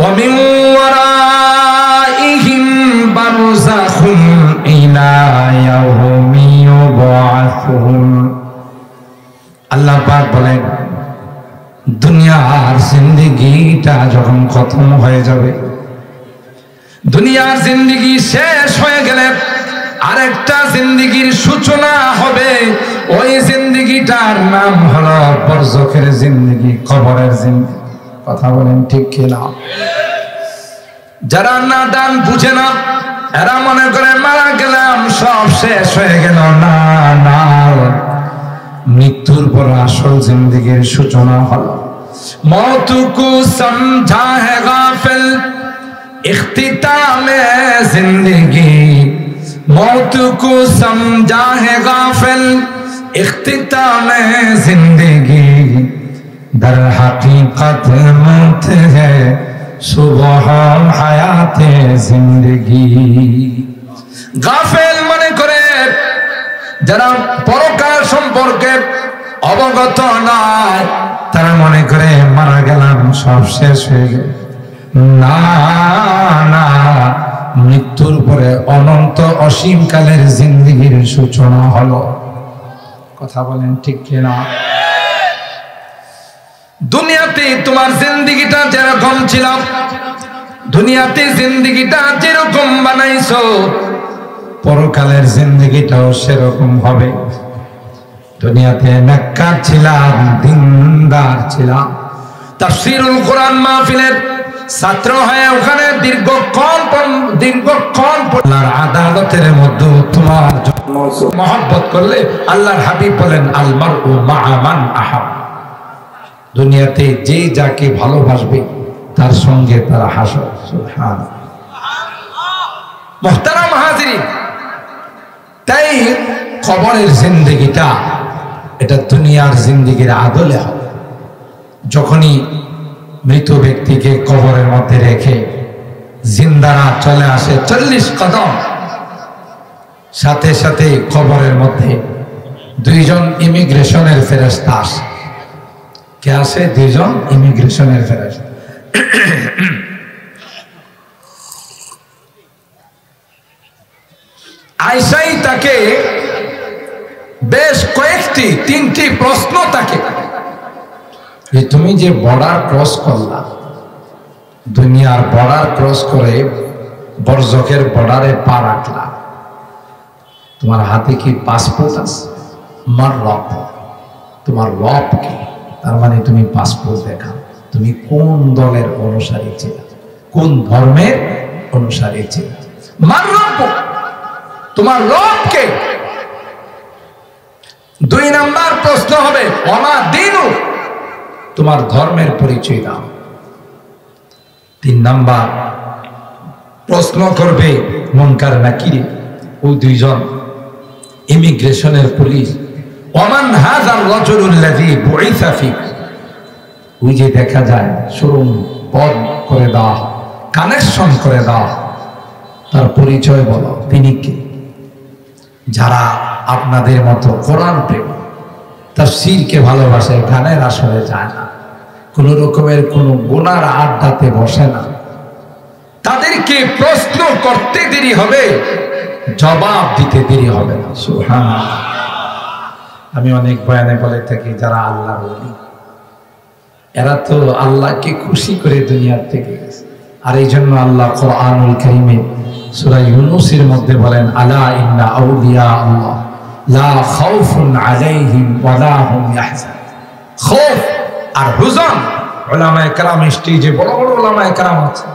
ওয়া মিন ওয়ারাইহিম বারযাখুন ইলা ইয়াউমি ইউবআসুন। আল্লাহ পাক বলেন দুনিয়ার জিন্দেগিটা যখন খতম হয়ে যাবে, দুনিয়ার জিন্দেগি শেষ হয়ে গেলে আরেকটা জিন্দেগির সূচনা হবে। ওই জিন্দেগিটার নাম হলো বরজখের জিন্দেগি, কবরের জিন্দেগি। কথা বলেন ঠিক কিনা? যারা নাদান বুঝে না এরা মনে করে মারা গেলাম সব শেষ হয়ে গেল। না না, মৃত্যুর পর আসল জিন্দেগির সূচনা হলো। মौत को समझा है गाफिल इख्तिताम जिंदगी, मौत को समझा है गाफिल इख्तिताम जिंदगी, दर हकीकत मौत है सुबह हयात जिंदगी। गाफिल मने करे যারা পরকাল সম্পর্কে অবগত নয় তারা মনে করে মারা গেলাম সব শেষ হয়ে গেল। না না, মৃত্যুর পরে অনন্ত অসীম কালের জিন্দেগির সূচনা হলো। কথা বলেন ঠিক কিনা? দুনিয়াতে তোমার জিন্দেগিটা যেরকম ছিল, দুনিয়াতে জিন্দেগিটা যেরকম বানাইছো পরকালের জিন্দেগিটাও সেরকম হবে। দুনিয়াতে নেককার ছিলাম, দিনদার ছিলাম, তাফসীরুল কোরআন মাহফিলের ছাত্র হয়ে ওখানে দীর্ঘক্ষণ আল্লাহর আদালতের মধ্যে তোমার মহব্বত করলে আল্লাহর হাবিব বলেন আল মারউ মা'a মান আহাব। দুনিয়াতে যে যাকে ভালোবাসবে তার সঙ্গে তারা হাসর। সুবহানাল্লাহ। মুহতারাম হাজিরিন, তাই কবরের জিন্দেগিটা এটা দুনিয়ার জিন্দেগির আদলে হবে। যখনই মৃত ব্যক্তিকে কবরের মধ্যে রেখে জিন্দারা চলে আসে 40 কদম, সাথে সাথে কবরের মধ্যে দুইজন ইমিগ্রেশনের ফেরেশতা আসে। কে আসে? দুইজন ইমিগ্রেশনের ফেরেশতা। আয়েশাই তাকে বেশ কয়েকটি 3টি প্রশ্ন তাকে, যে তুমি যে বর্ডার ক্রস করলা, দুনিয়ার বর্ডার ক্রস করে বরজখের বর্ডারে পা রাখলা, তোমার হাতে কি পাসপোর্ট আছে? মার রব, তোমার রব কি? তার মানে তুমি পাসপোর্ট দেখাও তুমি কোন দলের অনুসারী ছিলে, কোন ধর্মের অনুসারী ছিলে। মার রব, তোমার রব কে? 2 নাম্বার প্রশ্ন হবে ওমা দিনু, তোমার ধর্মের পরিচয় দাও। 3 নাম্বার প্রশ্ন করবে মুনকার নাকির, ওই দুইজন ইমিগ্রেশনের পুলিশ, ওমান হাযার রাজুলুল্লাযী বুইসা ফিক, ওই যে দেখা যায় শোরুম বন্ধ করে দাও, কানেকশন করে দাও, তার পরিচয় বলো, তিনি কে? যারা আপনাদের মতো কোরআন প্রেম তাফসীরকে ভালোবাসে, গানের আসরে যায় না, কোন রকমের কোন গুনার আড্ডাতে বসে না, তাদেরকে প্রশ্ন করতে দেরি হবে, জবাব দিতে দেরি হবে না। সুবহানাল্লাহ। আমি অনেক বয়ানে বলে থাকি যারা আল্লাহর ওলি এরা তো আল্লাহকে খুশি করে দুনিয়ার থেকে গেছে। আর এই জন্য আল্লাহ কোরআনুল কারীমে সূরা ইউনূসের মধ্যে বলেন আলা ইন্না আউলিয়া আল্লাহ লা খাউফুন আলাইহিম ওয়া লা হুম ইয়াহজানুন। খৌফ আর হুজন, উলামায়ে কেরাম স্টেজে বড় বড় উলামায়ে কেরাম আছে,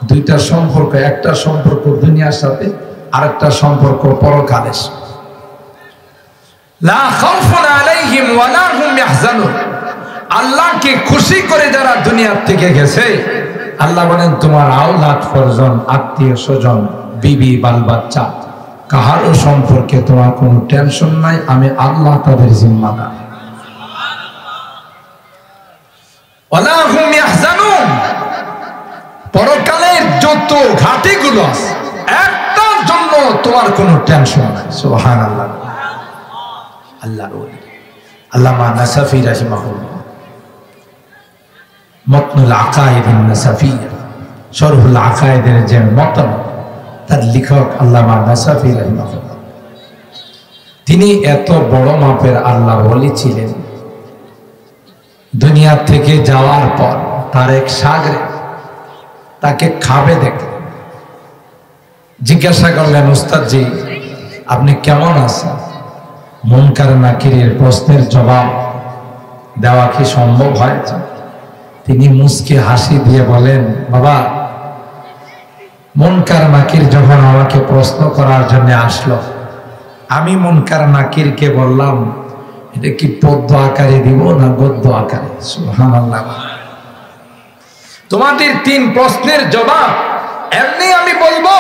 দুইটা সম্পর্ক, একটা সম্পর্ক দুনিয়ার সাথে, আরেকটা সম্পর্ক পরকালের সাথে। লা খাউফুন আলাইহিম ওয়া লা হুম ইয়াহজানুন, আল্লাহকে খুশি করে যারা দুনিয়ার থেকে গেছে, আল্লাহ বলেন তোমার আওলাদ পরিজন, আত্মীয় স্বজন, বিবি বাল বাচ্চা, কাহারও সম্পর্কে তোমার কোনো টেনশন নাই, আমি আল্লাহ তাদের জিম্মাদার। ওয়ালা হুম ইয়াহজানুন, পরকালের যত ঘাটিগুলো আছে একটার জন্য তোমার কোনো টেনশন নাই। সুবহানাল্লাহ। আল্লাহর ওলি আল্লামা নাসাফি রাহিমাহুল্লাহ মতনুল আকায়েদ নাসাফিয়া শরহুল আকায়েদের যে মতন, তার লেখক আল্লামা নাসাফি রাহিমাহুল্লাহ। তিনি এত বড় মাপের আল্লাহর ওলি ছিলেন। দুনিয়া থেকে যাওয়ার পর তার এক শাগরেদ তাকে খাবে দেখে জিজ্ঞাসা করলেন, উস্তাদজি আপনি কেমন আছেন? মুনকার নাকিরের প্রশ্নের জবাব দেওয়া কি সম্ভব হয়েছে? তিনি মুস্কি হাসি দিয়ে বলেন, বাবা, মুনকার নাকির যখন আমাকে প্রশ্ন করার জন্য আসলো, আমি মুনকার নাকিরকে বললাম, এটা কি পদ্য আকারে দিব না গদ্য আকারে? সুবহানাল্লাহ। তোমাদের 3 প্রশ্নের জবাব এমনি আমি বলবো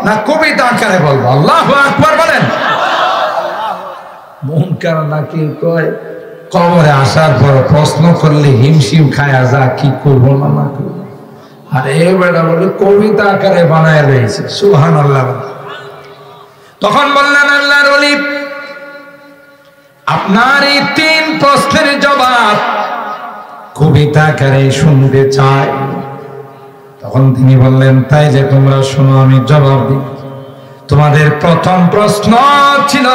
না কবিতা আকারে বলবো? আল্লাহু আকবার বলেন। মুনকার নাকির কয়, কবরে আসার পর প্রশ্ন করলে হিমশিম খায়া যা, কি করবো না না করবো। আর এ বেটা বলে কবিতা আকারে বানায় রয়েছে। সুবহানাল্লাহ। তখন বললেন, আল্লাহর ওলি, আপনার এই 3 প্রশ্নের জবাব কবিতা আকারে শুনতে চাই। তখন তিনি বললেন, তাইলে তোমরা শোনো, আমি জবাব দিই। তোমাদের প্রথম প্রশ্ন ছিল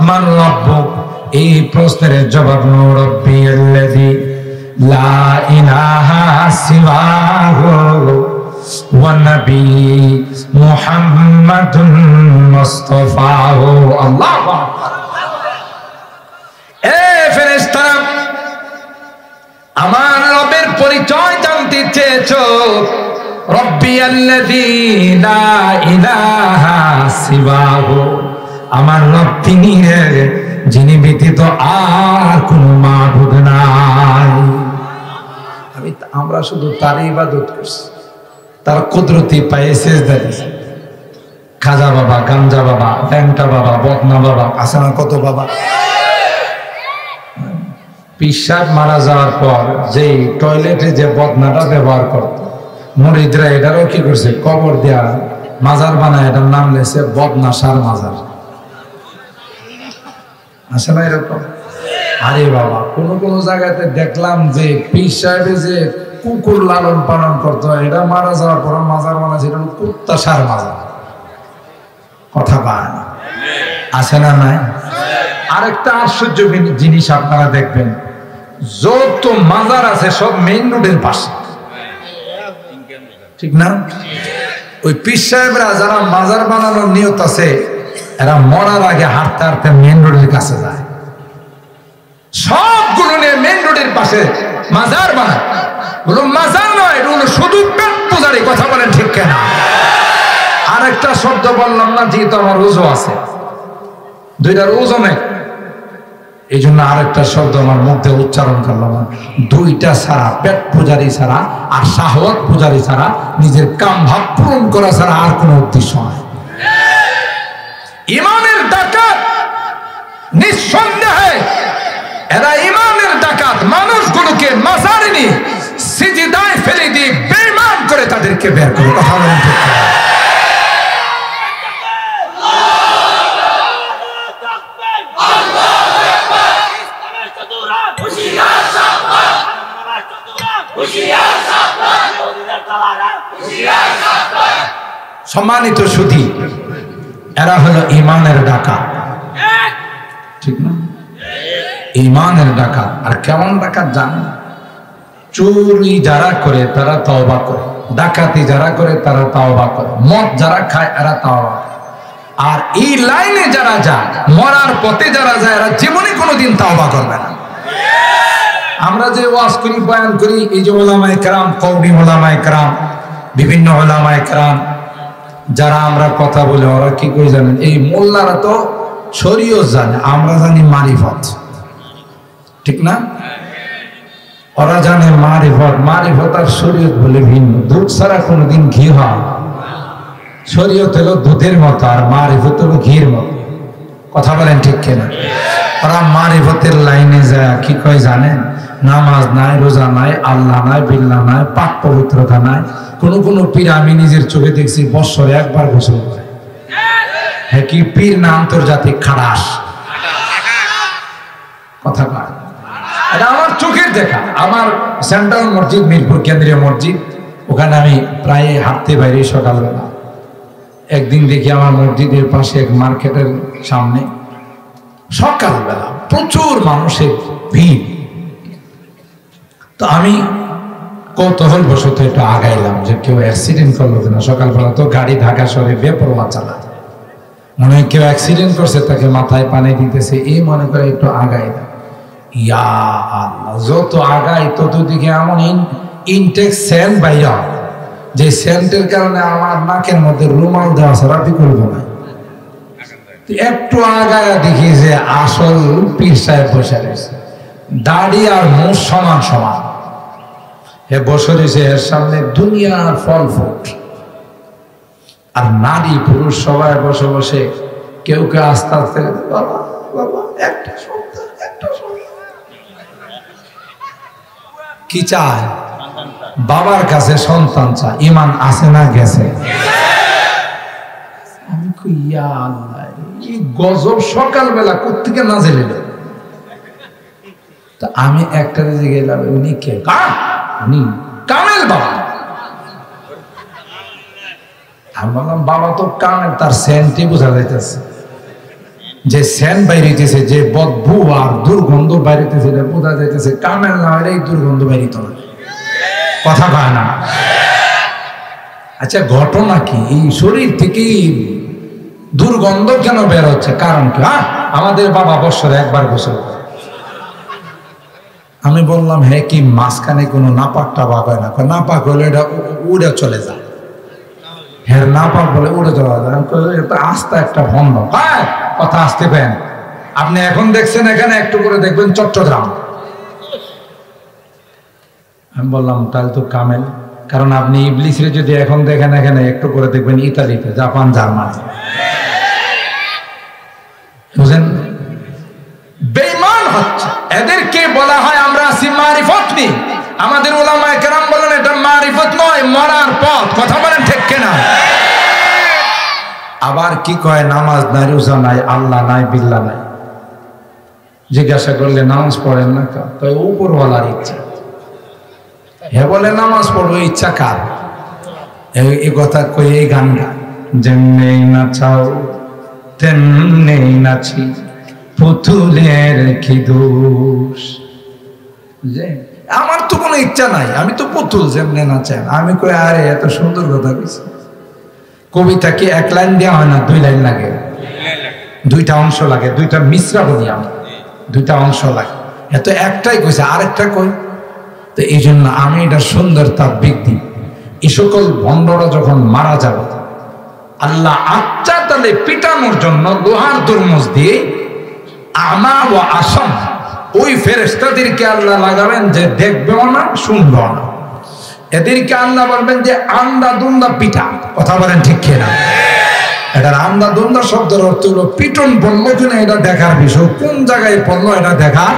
মান রাব্বুক। এই প্রশ্নের জবাব হলো রাব্বিয়াল্লাযী লা ইলাহা সিওয়াহু ওয়া নবী মুহাম্মাদুন মুস্তাফাহু। আল্লাহু আকবার। এ ফেরেশতারা, আমার রবের পরিচয় জানতে চেয়েছো? রাব্বিয়াল্লাযী লা ইলাহা সিওয়াহু, আমার রব তিনি যিনি ব্যতীত আর কোন মাবুদ নাই। আমরা শুধু তার ইবাদত করছি, তার কুদরতি পায়ে সেজদা দিছি। খাজা বাবা, গাঞ্জা বাবা, ল্যাংটা বাবা, বদনা বাবা, আছে না কত বাবা। পিসাব মারা যাওয়ার পর যে টয়লেটে যে বদনাটা ব্যবহার করত, মুরিদরা এটারও কি করছে, কবর দেয়া মাজার বানায়, এটার নাম লেছে বদনাশার মাজার। আছে না এরকম? আরে বাবা, কোন কোন জায়গাতে দেখলাম যে পীর সাহেবে যে কুকুর লালন পালন করতো, এটা মারা যাওয়ার পর মাজার বানাচ্ছে, এটা কুত্তাশার মাজার। কথা পায় আছে না নাই? আরেকটা আশ্চর্য জিনিস আপনারা দেখবেন, যত মাজার আছে সব মেইন রোডের পাশে, ঠিক না? ওই পীর সাহেবরা যারা মাজার বানানোর নিয়ত আছে, এরা মরার আগে হাঁটতে হাঁটতে মেইন রোডের কাছে যায়, সবগুলো নিয়ে মেইন রোডের পাশে মাজার বানায়। বলো মাজার নয়, এটা হলো শুধু পেট পূজারি। কথা বলেন ঠিক কেনা? আরেকটা শব্দ বললাম না, যেহেতু আমার রোজও আছে, 2টা রোজও নেই, এই জন্য আরেকটা শব্দ আমার মুখে উচ্চারণ করলাম। 2টা ছাড়া, পেট পূজারি ছাড়া আর শাহওয়াত পূজারি ছাড়া, নিজের কাম ভাব পূরণ করা ছাড়া আর কোনো উদ্দেশ্য নয়। ইমানের ডাকাত নিঃসন্দেহে, এরা ইমানের ডাকাত। মানুষগুলোকে মাজারে নিয়ে সিজদায় ফেলে দিয়ে বেঈমান করে তাদেরকে বের করে। কথা বলেন ঠিক কিনা? সম্মানিত সুধী, এরা হলো ইমানের ডাকাত, ঠিক না? ইমানের ডাকাত। আর কেমন ডাকাত জানেন? চুরি যারা করে তারা তওবা করে, ডাকাতি যারা করে তারা তওবা করে, মদ যারা খায় এরা তওবা করে। আর এই লাইনে যারা যায়, মরার পথে যারা যায়, এরা জীবনে কোনোদিন তওবা করবে না। আমরা যে ওয়াজ করি, বয়ান করি, এই যে উলামায়ে কেরাম, কওমি উলামায়ে কেরাম, বিভিন্ন উলামায়ে কেরাম যারা আমরা কথা বলে, ওরা কি করে জানেন? এই মোল্লারা তো শরীয়ত জানে, আমরা জানি মারিফত, ঠিক না? ওরা জানে মারিফত। মারিফত আর শরীয়ত বলে ভিন্ন। দুধ ছাড়া কোনোদিন ঘি হয়? শরীয়ত হলো দুধের মতো, আর মারিফত হলো ঘির মতো। কথা বলেন ঠিক কিনা? ওরা মারিফতের লাইনে যায়, কি কয় জানেন? নামাজ নাই, রোজা নাই, আল্লাহ নাই, বিল্লাহ নাই, পাক পবিত্রতা নাই। কোন কোন পীর আমি নিজের চোখে দেখছি বৎসরে 1 বার গোসল করে। হ্যাঁ, কি পীর না আন্তর্জাতিক খাড়াস? কথা কয়, এটা আমার চোখের দেখা। আমার সেন্ট্রাল মসজিদ, মিরপুর কেন্দ্রীয় মসজিদ, ওখানে আমি প্রায় হাঁটতে বাইরে সকালবেলা। একদিন দেখি আমার মসজিদের পাশে এক মার্কেটের সামনে সকালবেলা প্রচুর মানুষের ভিড়। তো আমি কৌতূহল বশত একটু আগাইলাম যে কেউ অ্যাক্সিডেন্ট করলো কিনা। সকালবেলা তো গাড়ি ঢাকা শহরে বেপরোয়া চালায়, মনে হয় কেউ অ্যাক্সিডেন্ট করছে, তাকে মাথায় পানি দিতেছে, এই মনে করে একটু আগাইলাম। ইয়া আল্লাহ, যত আগাই তত দিকে এমন ইনটেক সেন্ট বাইরা, যে সেন্টের কারণে আমার নাকের মধ্যে রুমাল দেওয়া ছাড়া বিকল্প নাই। একটু আগায় দেখি যে আসল পীর সাহেব বসে রয়েছে, দাড়ি আর মুখ সমান সমান। হে বসে রয়েছে, এর সামনে দুনিয়ার ফল ফুট, আর নারী পুরুষ সবাই বসে বসে কেউ কেউ আস্তে আস্তে বাবা বাবা একটা সন্তান, একটা সন্তান। কি চায়? বাবার কাছে সন্তান চায়। ইমান আছে না গেছে? আমি কই ইয়া আল্লাহ, এই গজব সকালবেলা কোত্থেকে নাজেল এলো? তা আমি একটা দিকে গেলাম, উনি কে? উনি কামেল বাবা। আমি বললাম বাবা তো কামেল, তার সেন্টই বোঝা যাইতেছে, যে সেন্ট বাইরেছে, যে বদবু আর দুর্গন্ধ বাইরেছে বোঝা যাইতেছে। কামেল না হলে এই দুর্গন্ধ বাইরিত না, কথা কয় না। আচ্ছা, ঘটনা কি? এই শরীর থেকে দুর্গন্ধ কেন বের হচ্ছে? কারণ কি? আমাদের বাবা বৎসরে একবার গোসল করে। আমি বললাম হ্যাঁ, কি মাঝখানে কোনো নাপাক টাপাক হয় না? নাপাক হলে এটা উড়ে চলে যায়। হ্যাঁ, নাপাক বলে উড়ে চলে যায়। আস্তে একটা ভন্ড, হ্যাঁ কথা আসতে পেন। আপনি এখন দেখছেন এখানে, একটু করে দেখবেন চট্টগ্রাম। আমি বললাম তাহলে তো কামেল, কারণ আপনি ইবলিসরে যদি এখন দেখেন এখানে, একটু করে দেখবেন ইতালিতে, জাপান, জার্মানি। বুঝেন? বেঈমান হচ্ছে। এদেরকে বলা হয় আমরা আছি মারিফত নিয়ে। আমাদের উলামায়ে কেরাম বলেন এটা মারিফত নয়, মরার পথ। কথা বলেন ঠিক কিনা? আবার কি কয়? নামাজ নাই, রোজা নাই, আল্লাহ নাই, বিল্লাহ নাই। জিজ্ঞাসা করলে নামাজ পড়েন না কা? তো উপরওয়ালার ইচ্ছা। হে বলে নামাজ পড়বো, ইচ্ছা কার? এই কথা কই, এই গান গায়, যেমনেই নাচাও তেমনেই নাচি, পুতুলের কি দোষ। যে আমার তো কোনো ইচ্ছা নাই, আমি তো পুতুল, যেমনে নাচেন। আমি কই আরে এত সুন্দর কথা কইছি। কবিতা কি এক লাইন দেওয়া হয় না? 2 লাইন লাগে, 2টা অংশ লাগে, 2টা মিশ্রা বলি আমরা, 2টা অংশ লাগে। এত একটাই কইছে, আরেকটা কই। তো এই জন্য আমি এটা সুন্দর তাববিক দিই। এই সকল ভণ্ডরা যখন মারা যাবে, আল্লাহ আচ্ছা তালে পিটানোর জন্য লোহার তরমুজ দিয়ে আমা ও আসম ওই ফেরেশতাদেরকে আল্লাহ লাগাবেন, যে দেখবেও না, শুনবেও না। এদেরকে আল্লাহ বলবেন যে আন্দা দুন্দা পিটা। কথা বলেন ঠিক কিনা? এটার আন্দা দুন্দা শব্দের অর্থ হলো পিটন পড়লো কিনা এটা দেখার বিষয়, কোন জায়গায় পড়লো এটা দেখা।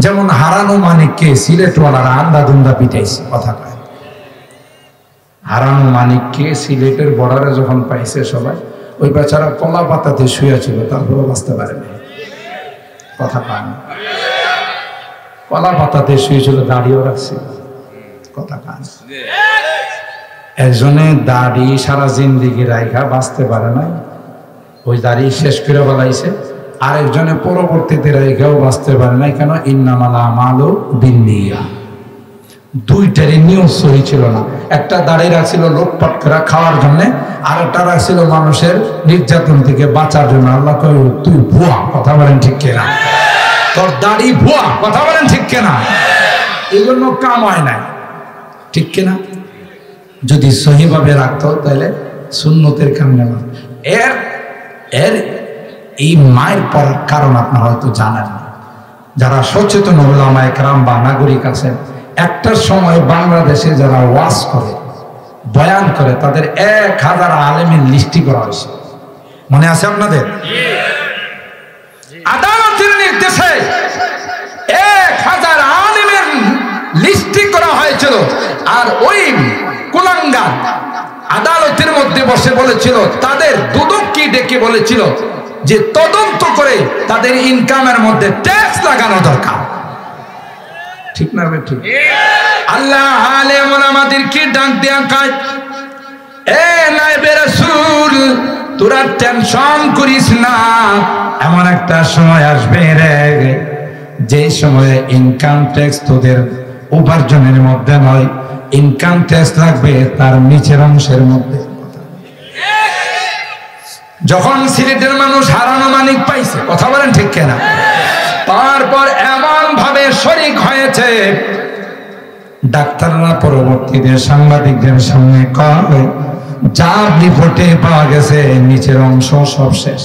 যেমন হারানো মানিককে সিলেটওয়ালারা আন্দা দুন্দা পিটাইছে, কথা কয়। হারানো মানিককে সিলেটের বর্ডারে যখন পাইছে সবাই, ওই বেচারা কলা পাতাতে শুয়ে ছিল, তারপরে বাঁচতে পারেনি, কথা পায় না। কলা পাতাতে শুয়েছিল, দাড়িও রাখছিল, কথা কাজ। একজনে দাড়ি সারা জিন্দিগি রাইখা বাঁচতে পারে নাই, ওই দাড়ি শেষ করে বলাইছে। আরেকজনে পরবর্তীতে রাইখাও বাঁচতে পারে নাই। কেন? ইন্নামাল আমালু বিন্নিয়াত। দুইটারই নিয়ত সহি ছিল না। একটা দাড়ি রাখছিল লোটপাট করে খাওয়ার জন্য, আর একটা রাখছিল মানুষের নির্যাতন থেকে বাঁচার জন্য। আল্লাহ কয় তুই ভুয়া। কথা বলেন ঠিক কিনা? তোর দাড়ি ভুয়া। কথা বলেন ঠিক কিনা? এই জন্য কাম হয় নাই, ঠিক কিনা? যদি সহিভাবে রাখতো তাহলে সুন্নতের কাম নেওয়া। এর এই মায়ের পড়ার কারণ আপনারা হয়তো জানেন না। যারা সচেতন উলামায়ে কেরাম বা নাগরিক আছেন, একটার সময় বাংলাদেশে যারা ওয়াজ করে, বয়ান করে, তাদের 1000 আলেমের লিস্টি করা হয়েছে। মনে আছে আপনাদের? আদালতের নির্দেশে 1000 আলেমের লিস্টি করা হয়েছিল। আর ওই কুলাঙ্গার আদালতের মধ্যে বসে বলেছিল, তাদের দুদককে ডেকে বলেছিল যে তদন্ত করে তাদের ইনকামের মধ্যে ট্যাক্স লাগানো দরকার। ঠিক না ঠিক? আল্লাহ আলেম ওলামাদেরকে ডাক দেয়া কাজ, এ নায়েবে রাসূল তোরা টেনশন করিস না, এমন একটা সময় আসবে রে যে সময়ে ইনকাম ট্যাক্স তোদের উপার্জনের মধ্যে নয়, ইনকাম ট্যাক্স লাগবে তার নিচের অংশের মধ্যে। যখন সিলেটের মানুষ হারানো মানিক পাইছে, কথা বলেন ঠিক কিনা, তারপর এমন ভাবে শরীক হয়েছে, ডাক্তাররা পরবর্তীতে সাংবাদিকদের সামনে কয় যা রিপোর্টে পাওয়া গেছে নিচের অংশ সব শেষ।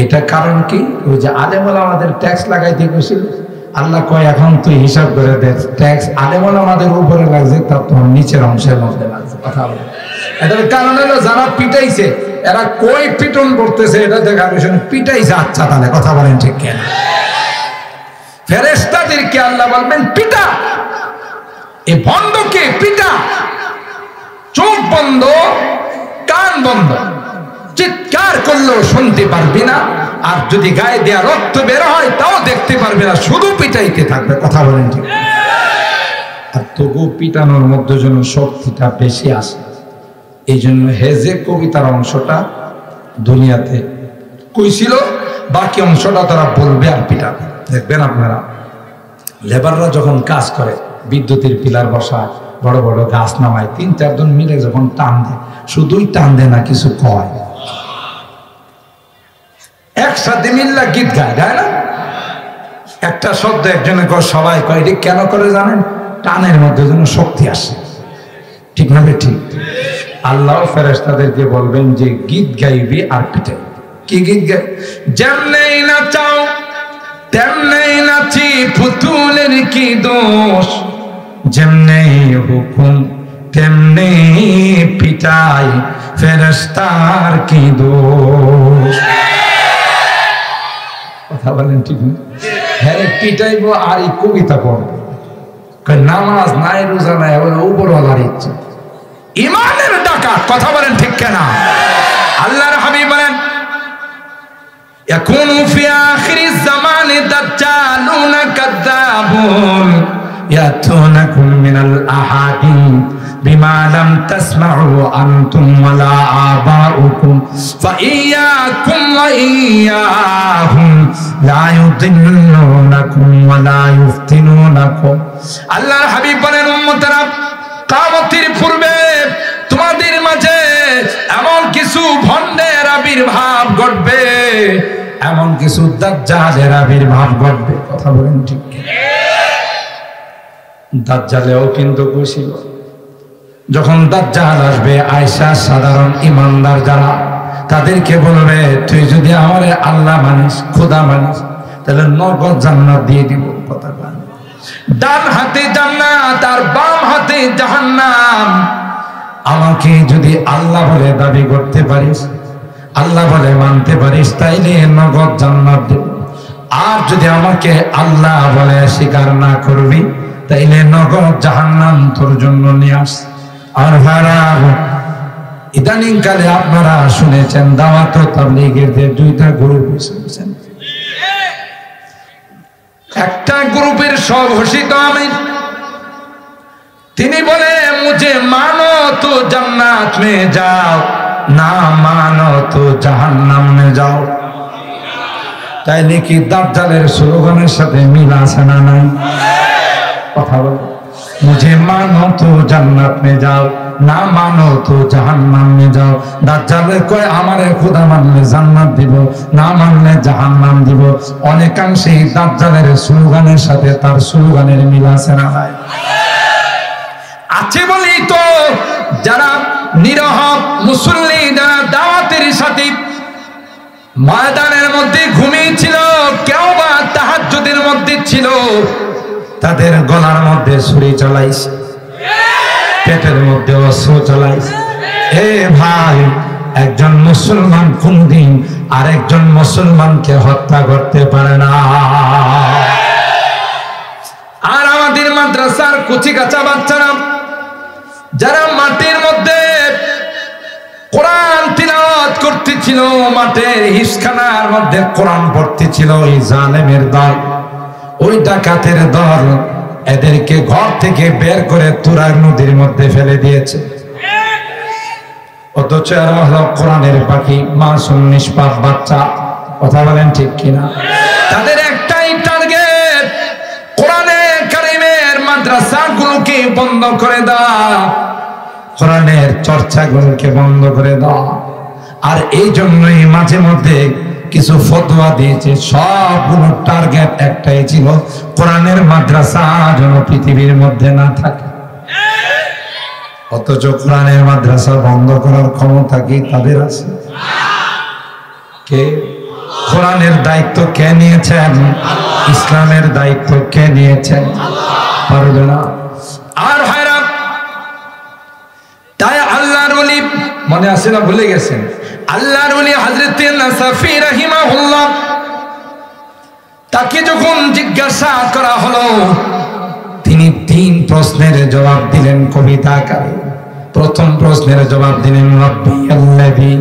এটা কারণ কি? ওই যে আলেম ওলামাদের ট্যাক্স লাগাইতে গেছিল, আল্লাহ কয় এখন তুই হিসাব করে দে, ট্যাক্স আলেম ওলামাদের উপরে লাগছে তার তোমার নিচের অংশের মধ্যে লাগছে। কথা বলে এটার কারণ হলো যারা পিটাইছে এরা কই পিটন করতেছে এটা দেখার বিষয়, পিটাইছে আচ্ছা তাহলে। কথা বলেন ঠিক কেন? ফেরেশতাদেরকে আল্লাহ বলবেন পিটা, এ বন্ধকে পিটা, চোখ বন্ধ কান বন্ধ, চিৎকার করলেও শুনতে পারবি না, আর যদি গায়ে দেয়া রক্ত বের হয় তাও দেখতে পারবে না, শুধু পিটাইতে থাকবে। কথা বলেন ঠিক? আর তবু পিটানোর মধ্যে যেন শক্তিটা বেশি আসে, এই জন্য হেজে কবিতার অংশটা দুনিয়াতে কইছিল, বাকি অংশটা তারা বলবে আর পিটাবে। দেখবেন আপনারা লেবাররা যখন কাজ করে, বিদ্যুতের পিলার বসায়, বড় বড় গাছ নামায়, 3-4 জন মিলে যখন টান দেয়, শুধুই টান দেয় না, কিছু কয়, একসাথে মিল্লা গীত গায়, গায় না? একটা শব্দ একজনে কয়, সবাই কয়, এটি কেন করে জানেন? টানের মধ্যে যেন শক্তি আসে। ঠিক না ঠিক? আল্লাহ ফেরেশতাদেরকে বলবেন যে গীত গাইবে আর পিটাই। কি গীত গাই? যেমনেই নাচাও তেমনেই নাচি, পুতুলের কি দোষ, যেমনেই হুকুম তেমনি পিটাই, ফেরেশতার কি দোষ। কথা বলেন ঠিক না? হ্যাঁ পিটাইবো আর এই কবিতা পড়বো, নামাজ নাই রোজা নাই, উপরওয়ালার ইচ্ছা, ইমানের ডাকাত। কথা বলেন ঠিক কেনা? আল্লাহর হাবিব বলেন ইয়াকুনু ফি আখিরিজ জামানে দাজ্জালুনা কাযাবুন ইয়াতুনাকুম মিনাল আহাদিস বিমা লাম তাসমাউ আনতুম ওয়ালা আবাউকুম ফাইয়াকুম ওয়া ইয়াহুম লা ইউদিল্লুনাকুম ওয়ালা ইফতিনুনাকুম। আল্লাহর হাবিব বলেন উম্মতেরা, কিয়ামতের পূর্বে তোমাদের মাঝে এমন কিছু ভণ্ডের আবির্ভাব ঘটবে, এমন কিছু দাজ্জালের আবির্ভাব ঘটবে। কথা বলেন ঠিক? দাজ্জালেও কিন্তু বসিল, যখন দাজ্জাল আসবে আয়েশা সাধারণ ইমানদার যারা, তাদেরকে বলবে তুই যদি আমারে আল্লাহ মানিস, খোদা মানিস, তাহলে নগদ জান্নাত দিয়ে দিব। কথা বলেন, ডান হাতে জান্নাত আর বাম হাতে জাহান্নাম। আমাকে যদি আল্লাহ বলে দাবি করতে পারিস, আল্লাহ বলে মানতে পারিস, তাইলে নগদ জান্নাত দেব। আর যদি আমাকে আল্লাহ বলে স্বীকার না করবি, তাইলে নগদ জাহান্নাম তোর জন্য নিয়ে আস। আর ভাড়া ইদানিং কালে আপনারা শুনেছেন দাওয়াত ও তাবলীগের যে 2টা গ্রুপ হয়েছেন, একটা গ্রুপের স্বঘোষিত আমির, তিনি বলে মুঝে মানো তো জান্নাত মে যাও, না মানো তো জাহান্নাম মে যাও। তাইলে কি দাজ্জালের স্লোগানের সাথে মিল আছে না নাই? কথা বল, মুঝে মানো তো জান্নাত মে যাও, না মানো তো জাহান্নাম মে যাও। দাজ্জালে কয় আমারে খোদা মানলে জান্নাত দিব, না মানলে জাহান্নাম দিব। অনেকাংশে দাজ্জালের স্লোগানের সাথে তার স্লোগানের মিল আছে না নাই? আছে বলেই তো যারা নিরহ মুসল্লি, যারা দাওয়াতের সাথে ময়দানের মধ্যে ঘুমিয়েছিল, কেউ বা তাহাজ্জুদের মধ্যে ছিল, তাদের গলার মধ্যে ছুরি চালাইছে, পেটের মধ্যে অস্ত্র চালাইছে। এ ভাই, একজন মুসলমান কোনদিন আরেকজন মুসলমানকে হত্যা করতে পারে না। আর আমাদের মাদ্রাসার কুচি কাঁচা বাচ্চারা যারা মাটির মধ্যে কোরআন তিলাওয়াত করতেছিল, মাঠের হিসখানার মধ্যে কোরআন পড়তেছিল, এই জালেমের দল ওই ডাকাতের দল এদেরকে ঘর থেকে বের করে তুরাগ নদীর মধ্যে ফেলে দিয়েছে। অথচ এরা হলো কোরআনের পাখি, মাসুম নিষ্পাপ বাচ্চা। কথা বলেন ঠিক কিনা? তাদের একটাই টার্গেট, কোরআনে কারিমের মাদ্রাসাগুলোকে বন্ধ করে দাও, কোরআনের চর্চাগুলোকে বন্ধ করে দাও। আর এই জন্যই মাঝে মধ্যে কিছু ফতোয়া দিয়েছে, সবগুলো টার্গেট একটাই ছিল, কোরআনের মাদ্রাসা যেন পৃথিবীর মধ্যে না থাকে। অথচ কোরআনের মাদ্রাসা বন্ধ করার ক্ষমতা কি তাদের আছে? কে? কোরআনের দায়িত্ব কে নিয়েছেন? ইসলামের দায়িত্ব কে নিয়েছেন? পারবে না। আর হায়রান, তাই আল্লাহর ওলি, মনে আছে না ভুলে গেছেন? আল্লাহর ওলি হযরত নাসাফি রাহিমাহুল্লাহ, তাকে যখন জিজ্ঞাসা করা হলো, তিনি 3 প্রশ্নের জবাব দিলেন কবিতা আকারে। প্রথম প্রশ্নের জবাব দিলেন রব্বি আল্লাযী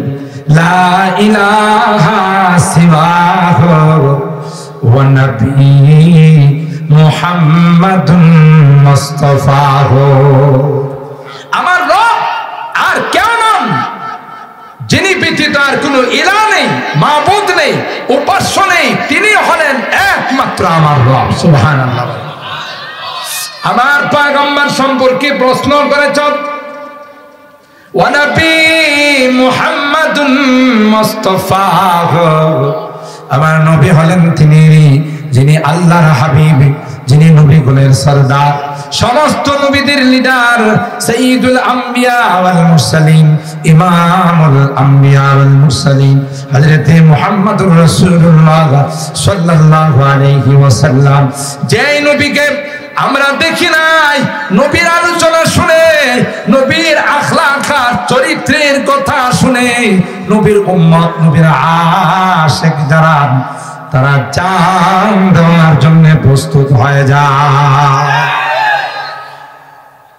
লা ইলাহা সিওয়াহু ওয়া নবী মুহাম্মাদুন মুস্তাফাহু। আমার রব আর কেউ নন, যিনি ব্যতীত আর কোনো ইলাহ নেই, মাবুদ নেই, উপাস্য নেই, তিনি হলেন একমাত্র আমার রব। সুবহানাল্লাহ। আমার পয়গম্বর সম্পর্কে প্রশ্ন করেছ, ওয়া নবী মুহাম্মাদুন মুস্তাফাহু, আমার নবী হলেন তিনি যিনি আল্লাহর হাবিব, যিনি নবীকুলের সরদার, সমস্ত নবীদের লিডার, সাইয়্যিদুল আম্বিয়া ওয়াল মুরসালিন, ইমামুল আম্বিয়া ওয়াল মুরসালিন, হযরত মুহাম্মদুর রাসূলুল্লাহ সাল্লাল্লাহু আলাইহি ওয়াসাল্লাম। যেই নবীকে আমরা দেখি নাই, নবীর আলোচনা শুনে, নবীর আখলাক আর চরিত্রের কথা শুনে নবীর উম্মত, নবীর আশিক যারা, তারা জান দেওয়ার জন্য প্রস্তুত হয়ে যায়।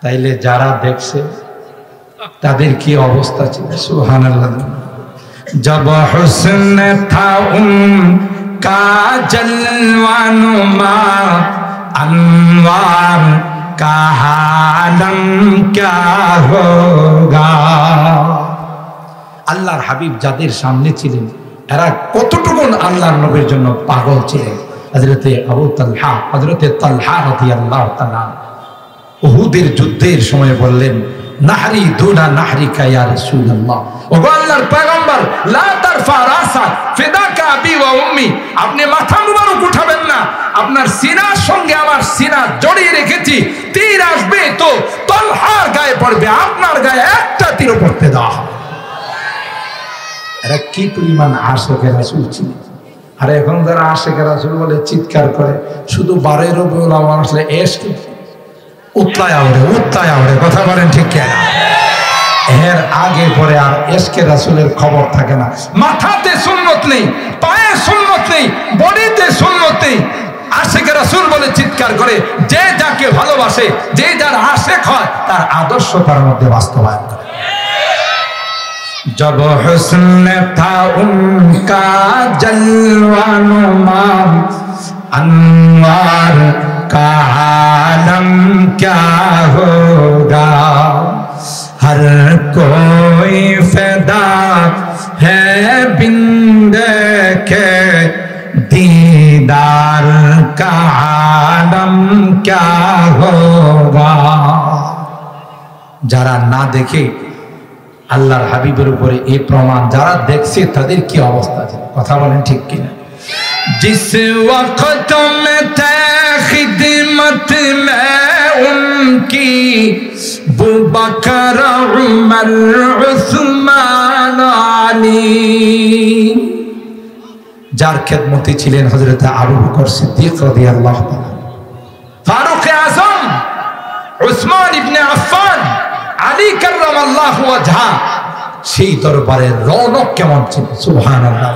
তাইলে যারা দেখছে তাদের কি অবস্থা ছিল? সুবহানাল্লাহ। জব হুসন থা উনকা জলওয়ানুমা अनवार का आलम क्या होगा। আল্লাহর হাবিব যাদের সামনে ছিলেন, এরা কতটুকু আল্লাহর নবীর জন্য পাগল ছিলেন। হযরতে আবু তালহা, হযরতে তালহা রাদিয়াল্লাহু তাআলা উহুদের যুদ্ধের সময় বললেন, নাহরি দুনা নাহরিকা ইয়া রাসূলুল্লাহ, ওগো আল্লাহর পয়গম্বর, লা তারফা রাসাক ফিদাকা আবি ওয়া উম্মি, আপনি মাথা মুবারক উঠাবেন না, আপনার সিনার সঙ্গে আমার সিনা জড়িয়ে রেখেছি, তীর আসবে তো তালহার গায়ে পড়বে, আপনার গায়ে একটা তীর পড়তে দাও। এরা কি পরিমাণ আশিকে রাসূল ছিল। আর এখন যারা আশিকে রাসূল বলে চিৎকার করে, শুধু 12 রবিউল আউয়াল আসলে এশক উতলায় আওড়ে। কথা বলেন ঠিক কিনা? এর আগে পরে আর এশকে রাসূলের খবর থাকে না। মাথাতে সুন্নত নেই, পায়ে সুন্নত নেই, বডিতে সুন্নত নেই। আশিকে রাসূল বলে চিৎকার করে, যে যাকে ভালোবাসে, যে যার আশিক হয়, তার আদর্শ তার মধ্যে বাস্তবায়ন করে। जब हुस्न था उनका जलवानुमा अनवार का आलम क्या होगा। हर कोई फिदा है बिन देखे दीदार का आलम क्या होगा। যারা না দেখে আল্লাহর হাবিবের উপরে এই প্রমাণ, যারা দেখছে তাদের কি অবস্থা ছিল? কথা বলেন ঠিক কিনা? जिस वक्त में थे खिदमत में उनकी अबू बकर उमर उस्मान आली, যার খেদমতে ছিলেন হযরত আবু বকর সিদ্দিক রাদিয়াল্লাহু তাআলা, ফারুক আযম উসমান ইবনে আফফান, আলী কাররামাল্লাহু ওয়াজহা, সেই দরবারের রৌনক কেমন ছিল! সুবহানাল্লাহ।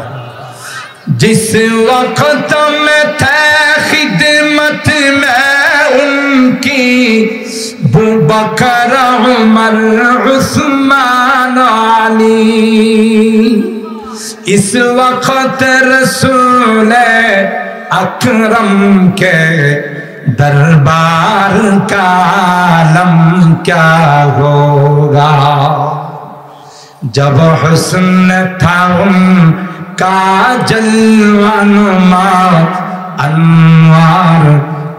जिस वक्त में थे खिदमत में उनकी अबू बकर उमर उस्मान आली, इस वक्त रसूल अकरम के दरबार का आलम क्या होगा। जब हुस्न था उनका जलवानुमा अनवार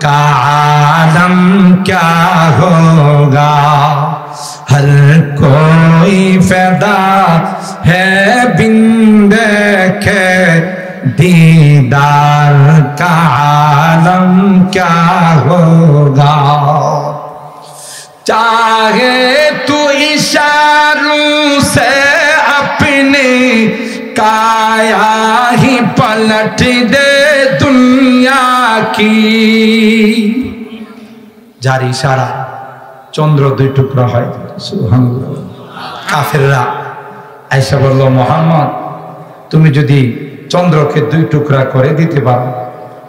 का आलम क्या होगा। हर कोई फैदा है बिन देखे दीदार का आलम क्या होगा। चाहे तू इशारों से अपनी काया ही पलट दे दुनिया की। যার ইশারা চন্দ্র দুই টুকরা হয়। সুবহানাল্লাহ। কাফেররা আয়েশা বলল, মুহাম্মদ তুমি যদি চন্দ্রকে দুই টুকরা করে দিতে পারো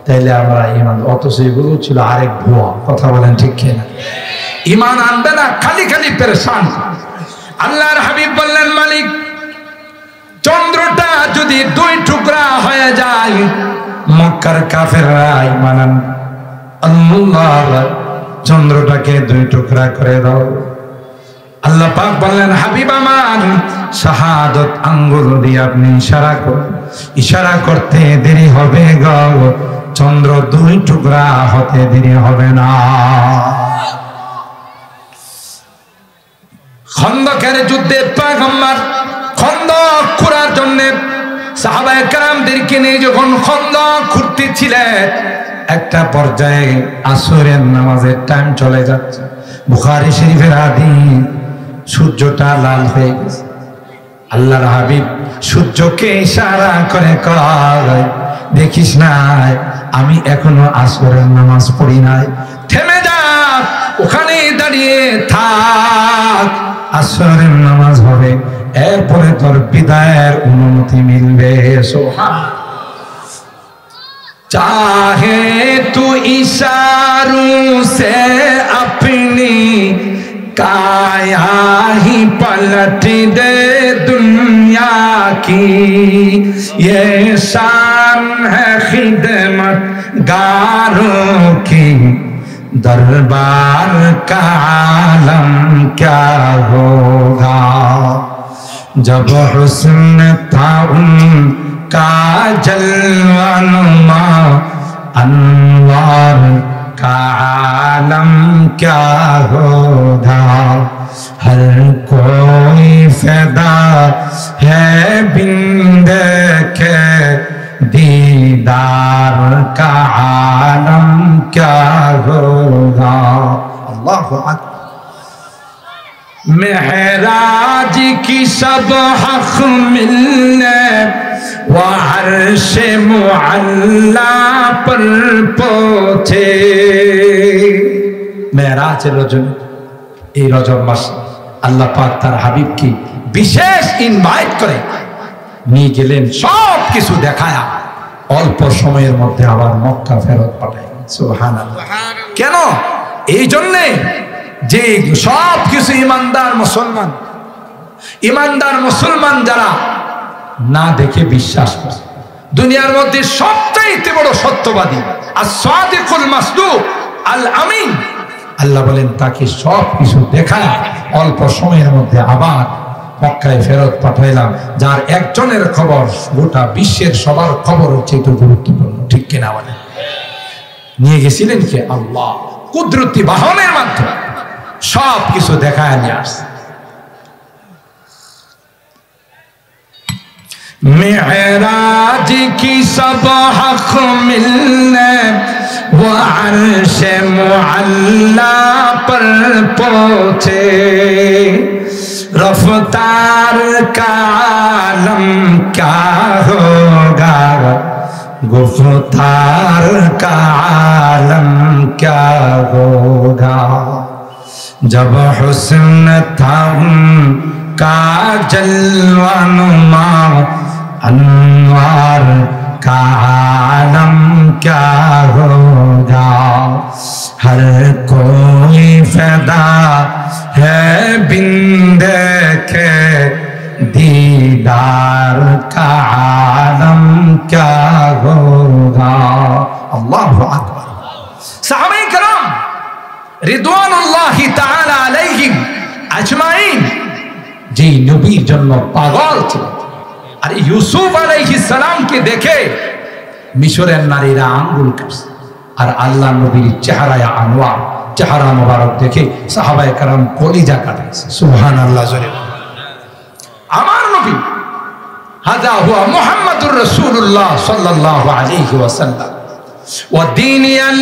তাহলে আমরা ঈমান। অথচ এগুলো ছিল আরেক ভুয়া। কথা বলেন ঠিক কিনা? ঈমান আনবে না, খালি খালি পেরেশান। আল্লাহর হাবিব বললেন, মালিক চন্দ্রটা যদি দুই টুকরা হয়ে যায় মক্কার কাফেররা ঈমান আনবে। আল্লাহ চন্দ্রটাকে দুই টুকরা করে দাও। আল্লাহ পাক বললেন, হাবিব আমার শাহাদত আঙ্গুল দিয়ে আপনি ইশারা করুন। ইশারা করতে দেরি হবে গো, চন্দ্র দুই টুকরা হতে দেরি হবে না। খন্দকের যুদ্ধে পয়গম্বর খন্দক খুঁড়ার জন্য সাহাবায়ে কেরামদেরকে নিয়ে যখন খন্দক খুঁড়তেছিলেন, একটা পর্যায়ে আসরের নামাজের টাইম চলে যাচ্ছে। বুখারী শরীফের হাদিস, সূর্যটা লাল হয়ে গেছে। আল্লাহর হাবিব সূর্যকে ইশারা করে কয়, দেখিস না আমি এখনো আসরের নামাজ পড়ি নাই, থেমে যা, ওখানে দাঁড়িয়ে থাক, আসরের নামাজ হবে, এরপরে তোর বিদায়ের অনুমতি মিলবে। সুবহানাল্লাহ। चाहे तू इशारों से अपनी काया ही पलट दे दुनिया की। ये शान है खिदमत गारों की, दरबार का आलम क्या होगा। जब हुस्न था उनका जलवानुमा अनवार का आलम क्या होगा। हर कोई फैदा है बिन देखे दीदार का आलम क्या होगा। अल्लाह अकबर। मेहराज की सब हक मिलने व अर्श मुअल्ला पर पहुंचे। মেরাজের রজনী, এই রজব মাসে আল্লাহ পাক তার হাবিবকে বিশেষ ইনভাইট করে নিয়ে গেলেন, সব কিছু দেখায়া অল্প সময়ের মধ্যে আবার মক্কা ফেরত পাঠালেন। সুবহানাল্লাহ। কেন? এই জন্যে যে সব কিছু ইমানদার মুসলমান যারা না দেখে বিশ্বাস করে, দুনিয়ার মধ্যে সবচাইতে বড় সত্যবাদী as-সাদিকুল মাসদুক আল আমিন, আল্লাহ বলেন তাকে সব কিছু দেখায় অল্প সময়ের মধ্যে আবার মক্কায় ফেরত পাঠাইলাম, যার একজনের খবর গোটা বিশ্বের সবার খবর হচ্ছে তো গুরুত্বপূর্ণ। ঠিক কিনা বলেন? নিয়ে গেছিলেন কে? আল্লাহ কুদরতি বাহনের মাধ্যমে সব কিছু দেখায় নিয়ে আসছে। मेराज की सब हक मिलने वो अर्श मुअल्ला पर पहुंचे। रफ्तार का आलम क्या होगा, गुफ्तार का आलम क्या होगा। जब हुस्न था उनका जलवानुमा अनवार का आलम क्या होगा। हर कोई फैदा है बिन देखे दीदार का आलम क्या होगा। আল্লাহু আকবার। সাহাবায়ে কেরাম রিদওয়ানুল্লাহি তাআলা আলাইহিম আজমাইন যে নবীর জন্য পাগল ছিল। আর ইউসুফ আলাইহিস সালামকে দেখে মিশরের নারীরা আঙ্গুল কাটছে, আর আল্লাহ নবীর চেহারায় আনোয়ার, চেহারা মোবারক দেখে সাহাবায়ে কেরাম কলিজা কাটাইছে। সুবহানাল্লাহ। জোরে আমার নবী হাযা হুয়া মুহাম্মাদুর রাসূলুল্লাহ সাল্লাল্লাহু আলাইহি ওয়াসাল্লাম ওয়া দীনিয়াল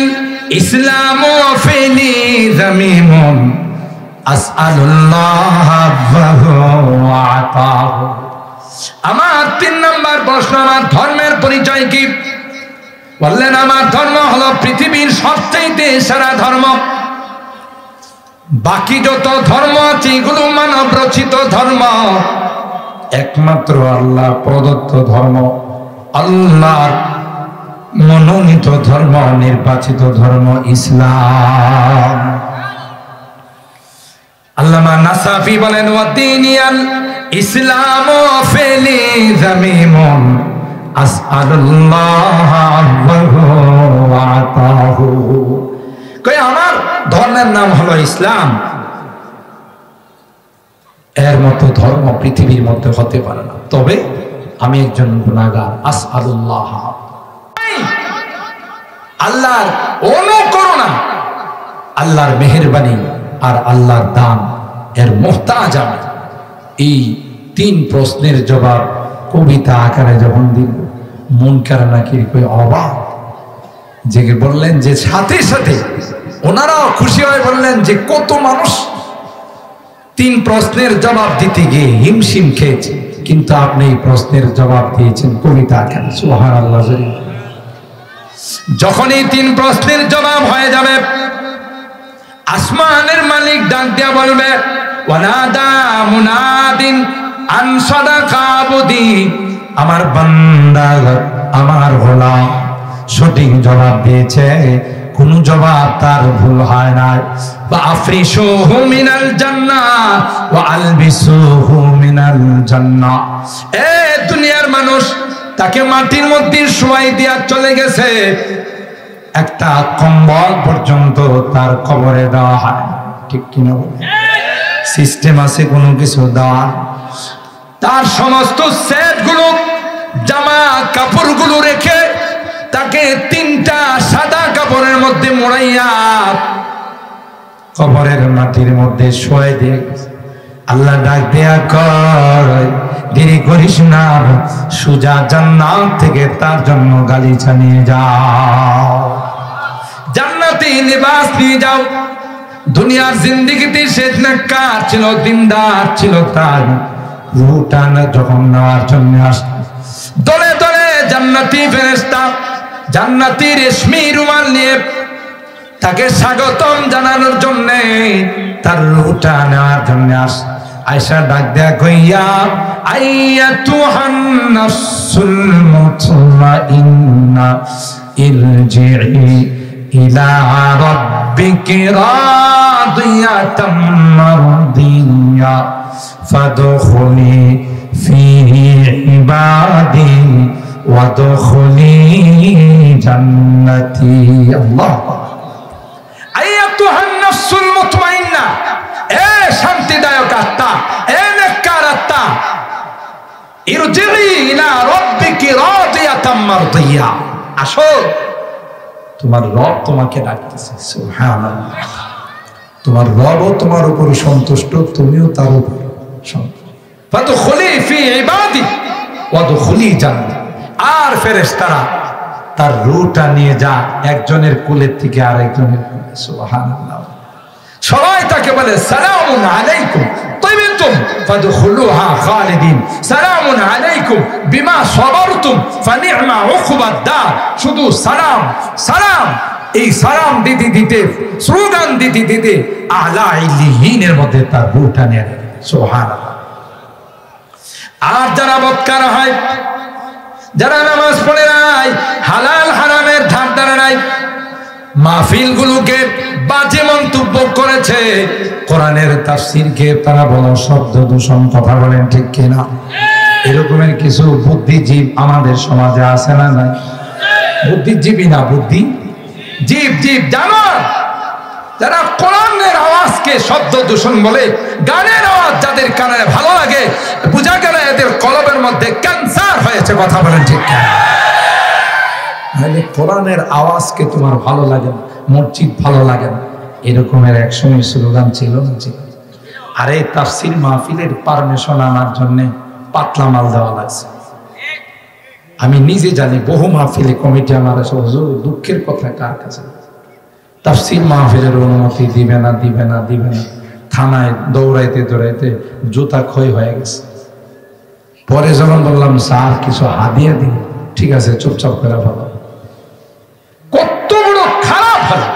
ইসলামু ফিনি যামিমুন আসআলুল্লাহ ওয়া আতাহু। আমার 3 নম্বর প্রশ্ন, আমার ধর্মের পরিচয় কি? বললেন আমার ধর্ম হলো পৃথিবীর সবচেয়ে সেরা ধর্ম। বাকি যত ধর্ম আছে এগুলো মানব রচিত ধর্ম, একমাত্র আল্লাহ প্রদত্ত ধর্ম, আল্লাহর মনোনীত ধর্ম, নির্বাচিত ধর্ম ইসলাম। আল্লামা নাসাফি বলেন ওয়া দীনিয়াল ইসলামু ফিলি যামিমুন আসআলুল্লাহ ওয়া আতাহু। কই আমার ধর্মের নাম হলো ইসলাম, এর মতো ধর্ম পৃথিবীর মধ্যে হতে পারে না, তবে আমি একজন গুনাহগার। আসআলুল্লাহ, আল্লাহর অনুকরুণা, আল্লাহর মেহেরবানি আর আল্লাহর দান, এর মুহতাজ আমি। এই 3 প্রশ্নের জবাব কবিতা আকারে যখন দিল, মুনকার নাকির কই অবাক, যে বললেন যে সাথে সাথে ওনারাও খুশি হয়ে বললেন যে কত মানুষ 3 প্রশ্নের জবাব দিতে গিয়ে হিমশিম খেয়েছে, কিন্তু আপনি এই প্রশ্নের জবাব দিয়েছেন কবিতা আকারে। সুবহানাল্লাহ। যখন এই 3 প্রশ্নের জবাব হয়ে যাবে, আসমানের মালিক ডাক দিয়া বলবে ওয়ানাদা মুনাদিন আন সাদাকা আবদি, আমার বান্দা, আমার গোলাম সঠিক জবাব দিয়েছে, কোন জবাব তার ভুল হয় না। বা আফরিশুহু মিনাল জান্নাহ ওয়া আলবিসুহু মিনাল জান্নাহ। এ দুনিয়ার মানুষ, তাকে মাটির মধ্যে শোয়াই দিয়া চলে গেছে, একটা কম্বল পর্যন্ত তার কবরে দেওয়া হয়, ঠিক কিনা বলে? সিস্টেম আছে কোনো কিছু দেওয়া। তার সমস্ত সেটগুলো, জামা কাপড়গুলো রেখে তাকে 3টা সাদা কাপড়ের মধ্যে মোড়াইয়া কবরের মাটির মধ্যে শোয়াই দিয়ে আল্লাহ ডাক দেয়া কয়, দেরি করিস না, সুজা জান্নাত থেকে তার জন্য গালিচা নিয়ে যাও, জান্নাতি লিবাস নিয়ে যাও। দুনিয়ার জিন্দেগিতে সে নেককার ছিল, দিনদার ছিল, তার রূহটা যখন নেওয়ার জন্য আসে, দলে দলে জান্নাতি ফেরেশতা জান্নাতি রেশমি রুমাল নিয়ে তাকে স্বাগতম জানানোর জন্য, তার রূহটা নেওয়ার জন্য আসে। আয়েশা ডাক দেয়া কইয়া, আইয়াতুহান নাফসুল মুতমাইন্না ইরজিই ইলা রাব্বিকি রাদিয়াতাম মারদিয়া ফাদখুলি ফি ইবাদি ওয়াদখুলি জান্নাতি। আল্লাহ। আইয়াতুহান নাফসুল মুতমাইন্না, এ শান্তিদায়ক আত্মা, এ নেককার আত্মা, ইরজিই ইলা রাব্বিকি রাদিয়াতাম মারদিয়া, আসো, তোমার রব তোমাকে ডাকতেছে। সুবহানাল্লাহ। তোমার রবও তোমার উপর সন্তুষ্ট, তুমিও তার উপর সন্তুষ্ট। ফাদখুলি ফি ইবাদি ওয়াদখুলি জান্নাতি। আর ফেরেশতারা তার রূহটা নিয়ে যা একজনের কুলের থেকে আরেকজনের কুলে। সুবহানাল্লাহ। সবাই তাকে বলে সালামুন আলাইকুম তাইবাতুম ফাদখুলুহা খালিদিন, সালামুন আলাইকুম বিমা সাবারতুম ফানি'মা উকবাদ দার। শুধু সালাম সালাম, এই সালাম দিতে দিতে, স্লোগান দিতে দিতে আলা ইল্লিয়িনের মধ্যে তার রূহটা নিয়ে নেয়। সুবহানাল্লাহ। আর যারা বদকার হয়, যারা নামাজ পড়ে নাই, হালাল হারামের ধার ধারে নাই, মাহফিলগুলোকে বাজে মন্তব্য করেছে, কোরআনের তাফসীরকে তারা বলো শব্দ দূষণ কথা বলেন, ঠিক কিনা? এরকমের কিছু বুদ্ধিজীব আমাদের সমাজে আছে না নাই? বুদ্ধিজীবী না, বুদ্ধি জীব জীব জানোয়ার যারা কোরআনের আওয়াজকে শব্দ দূষণ বলে, গানের আওয়াজ যাদের কানে ভালো লাগে, বুঝা গেল এদের কলবের মধ্যে ক্যান্সার হয়েছে। কথা বলেন ঠিক না? কোরআনের আওয়াজকে তোমার ভালো লাগে না, মসজিদ ভালো লাগে না, এরকমের একসময় স্লোগান ছিল না? ছিল। আরে তাফসীর মাহফিলের পারমিশন আনার জন্য পাতলা মাল দেওয়া লাগছে। আমি নিজে জানি বহু মাহফিলে কমিটি আমার এসে হুজুর দুঃখের কথা কার কাছে, তাফসীর মাহফিলের অনুমতি দিবে না দিবে না দিবে না, থানায় দৌড়াইতে দৌড়াইতে জুতা ক্ষয় হয়ে গেছে। পরে যখন বললাম স্যার কিছু হাদিয়া দিন, ঠিক আছে চুপচাপ করে ভালো। কত বড় খারাপ হলো,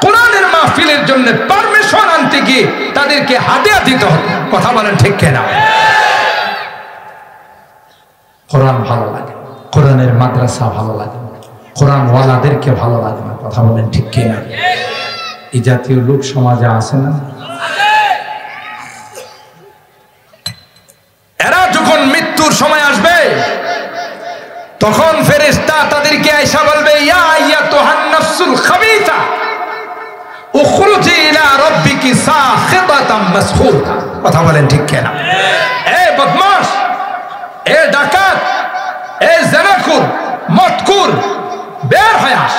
কোরআনের মাহফিলের জন্য পারমিশন আনতে গিয়ে তাদেরকে হাদিয়া দিতে হবে। কথা বলেন ঠিক কিনা? কোরআন ভালো লাগে, কোরআনের মাদ্রাসা ভালো লাগে, কোরআন ওয়ালাদেরকে ভালো লাগে না। কথা বলেন ঠিক কিনা? এই জাতীয় লোক সমাজে আছে না? এরা যখন মৃত্যুর সময় আসবে তখন ফেরেশতা তাদেরকে আয়েশা বলবে, ইয়া আইয়াতুহান নাফসুল খাবিসা উখরুজি ইলা রাব্বিকি সাখিতাতাম মাসখুতা। কথা বলেন ঠিক কিনা? এ বদমাশ, এ ডাকাত, এ জানাকুর, মতকুর, বের হয়ে আস,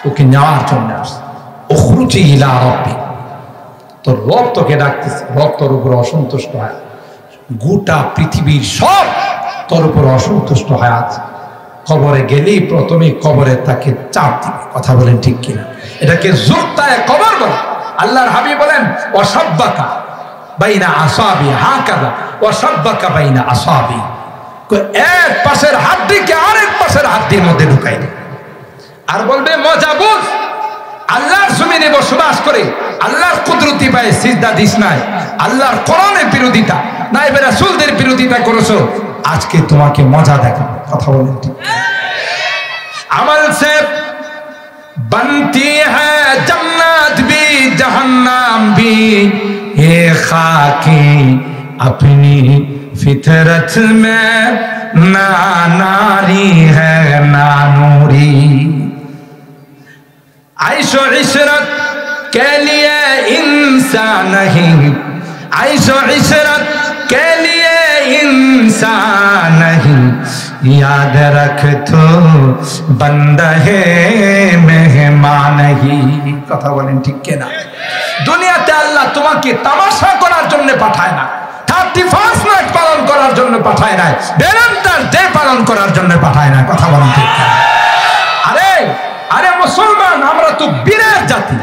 ওকে নেওয়ার জন্য আস। উখরুজি ইলা রাব্বিক, তোর রব তোকে ডাকতেছে, রব তোর উপর অসন্তুষ্ট হয়, গোটা পৃথিবীর সব তোর উপর অসন্তুষ্ট হয় আছে। কবরে গেলেই প্রথমে কবরে তাকে চাপ দিবে। কথা বলেন ঠিক কিনা? এটাকে জুরতায়ে কবর বলে। আল্লাহর হাবিব বলেন ওয়াসাব্বাকা বাইনা আসাবি হাকাযা ওয়াসাব্বাকা বাইনা আসাবি, এক পাশের হাড্ডিকে আরেক পাশের হাড্ডির মধ্যে ঢুকাই দেবে। আর বলবে মজা বুঝ, আল্লাহর জমিনে বসবাস করে আল্লাহর কুদরতি পায়ে সিজদা দিস নাই, আল্লাহর কোরআনের বিরোধিতা নাইবে রাসূলদের বিরোধিতা করেছো, আজকে তোমাকে মজা দেখাবো। কথা বলেন ঠিক? আমল সে बनती है जन्नत भी जहन्नम भी, ये खाकी अपनी फितरत में ना नारी है ना नूरी। आइशो इशरत के लिए इंसान नहीं, आइशो इशरत के लिए इंसान नहीं, याद रख तो बंदा है मेहमान ही। কথা বলেন ঠিক কিনা? দুনিয়াতে আল্লাহ তোমাকে তামাশা করার জন্য পাঠায় না, 31 নাইট পালন করার জন্য পাঠায় না, ভ্যালেন্টাইন ডে পালন করার জন্য পাঠায় না। কথা বলেন ঠিক কিনা? আরে আরে মুসলমান, আমরা তো বীরের জাতি,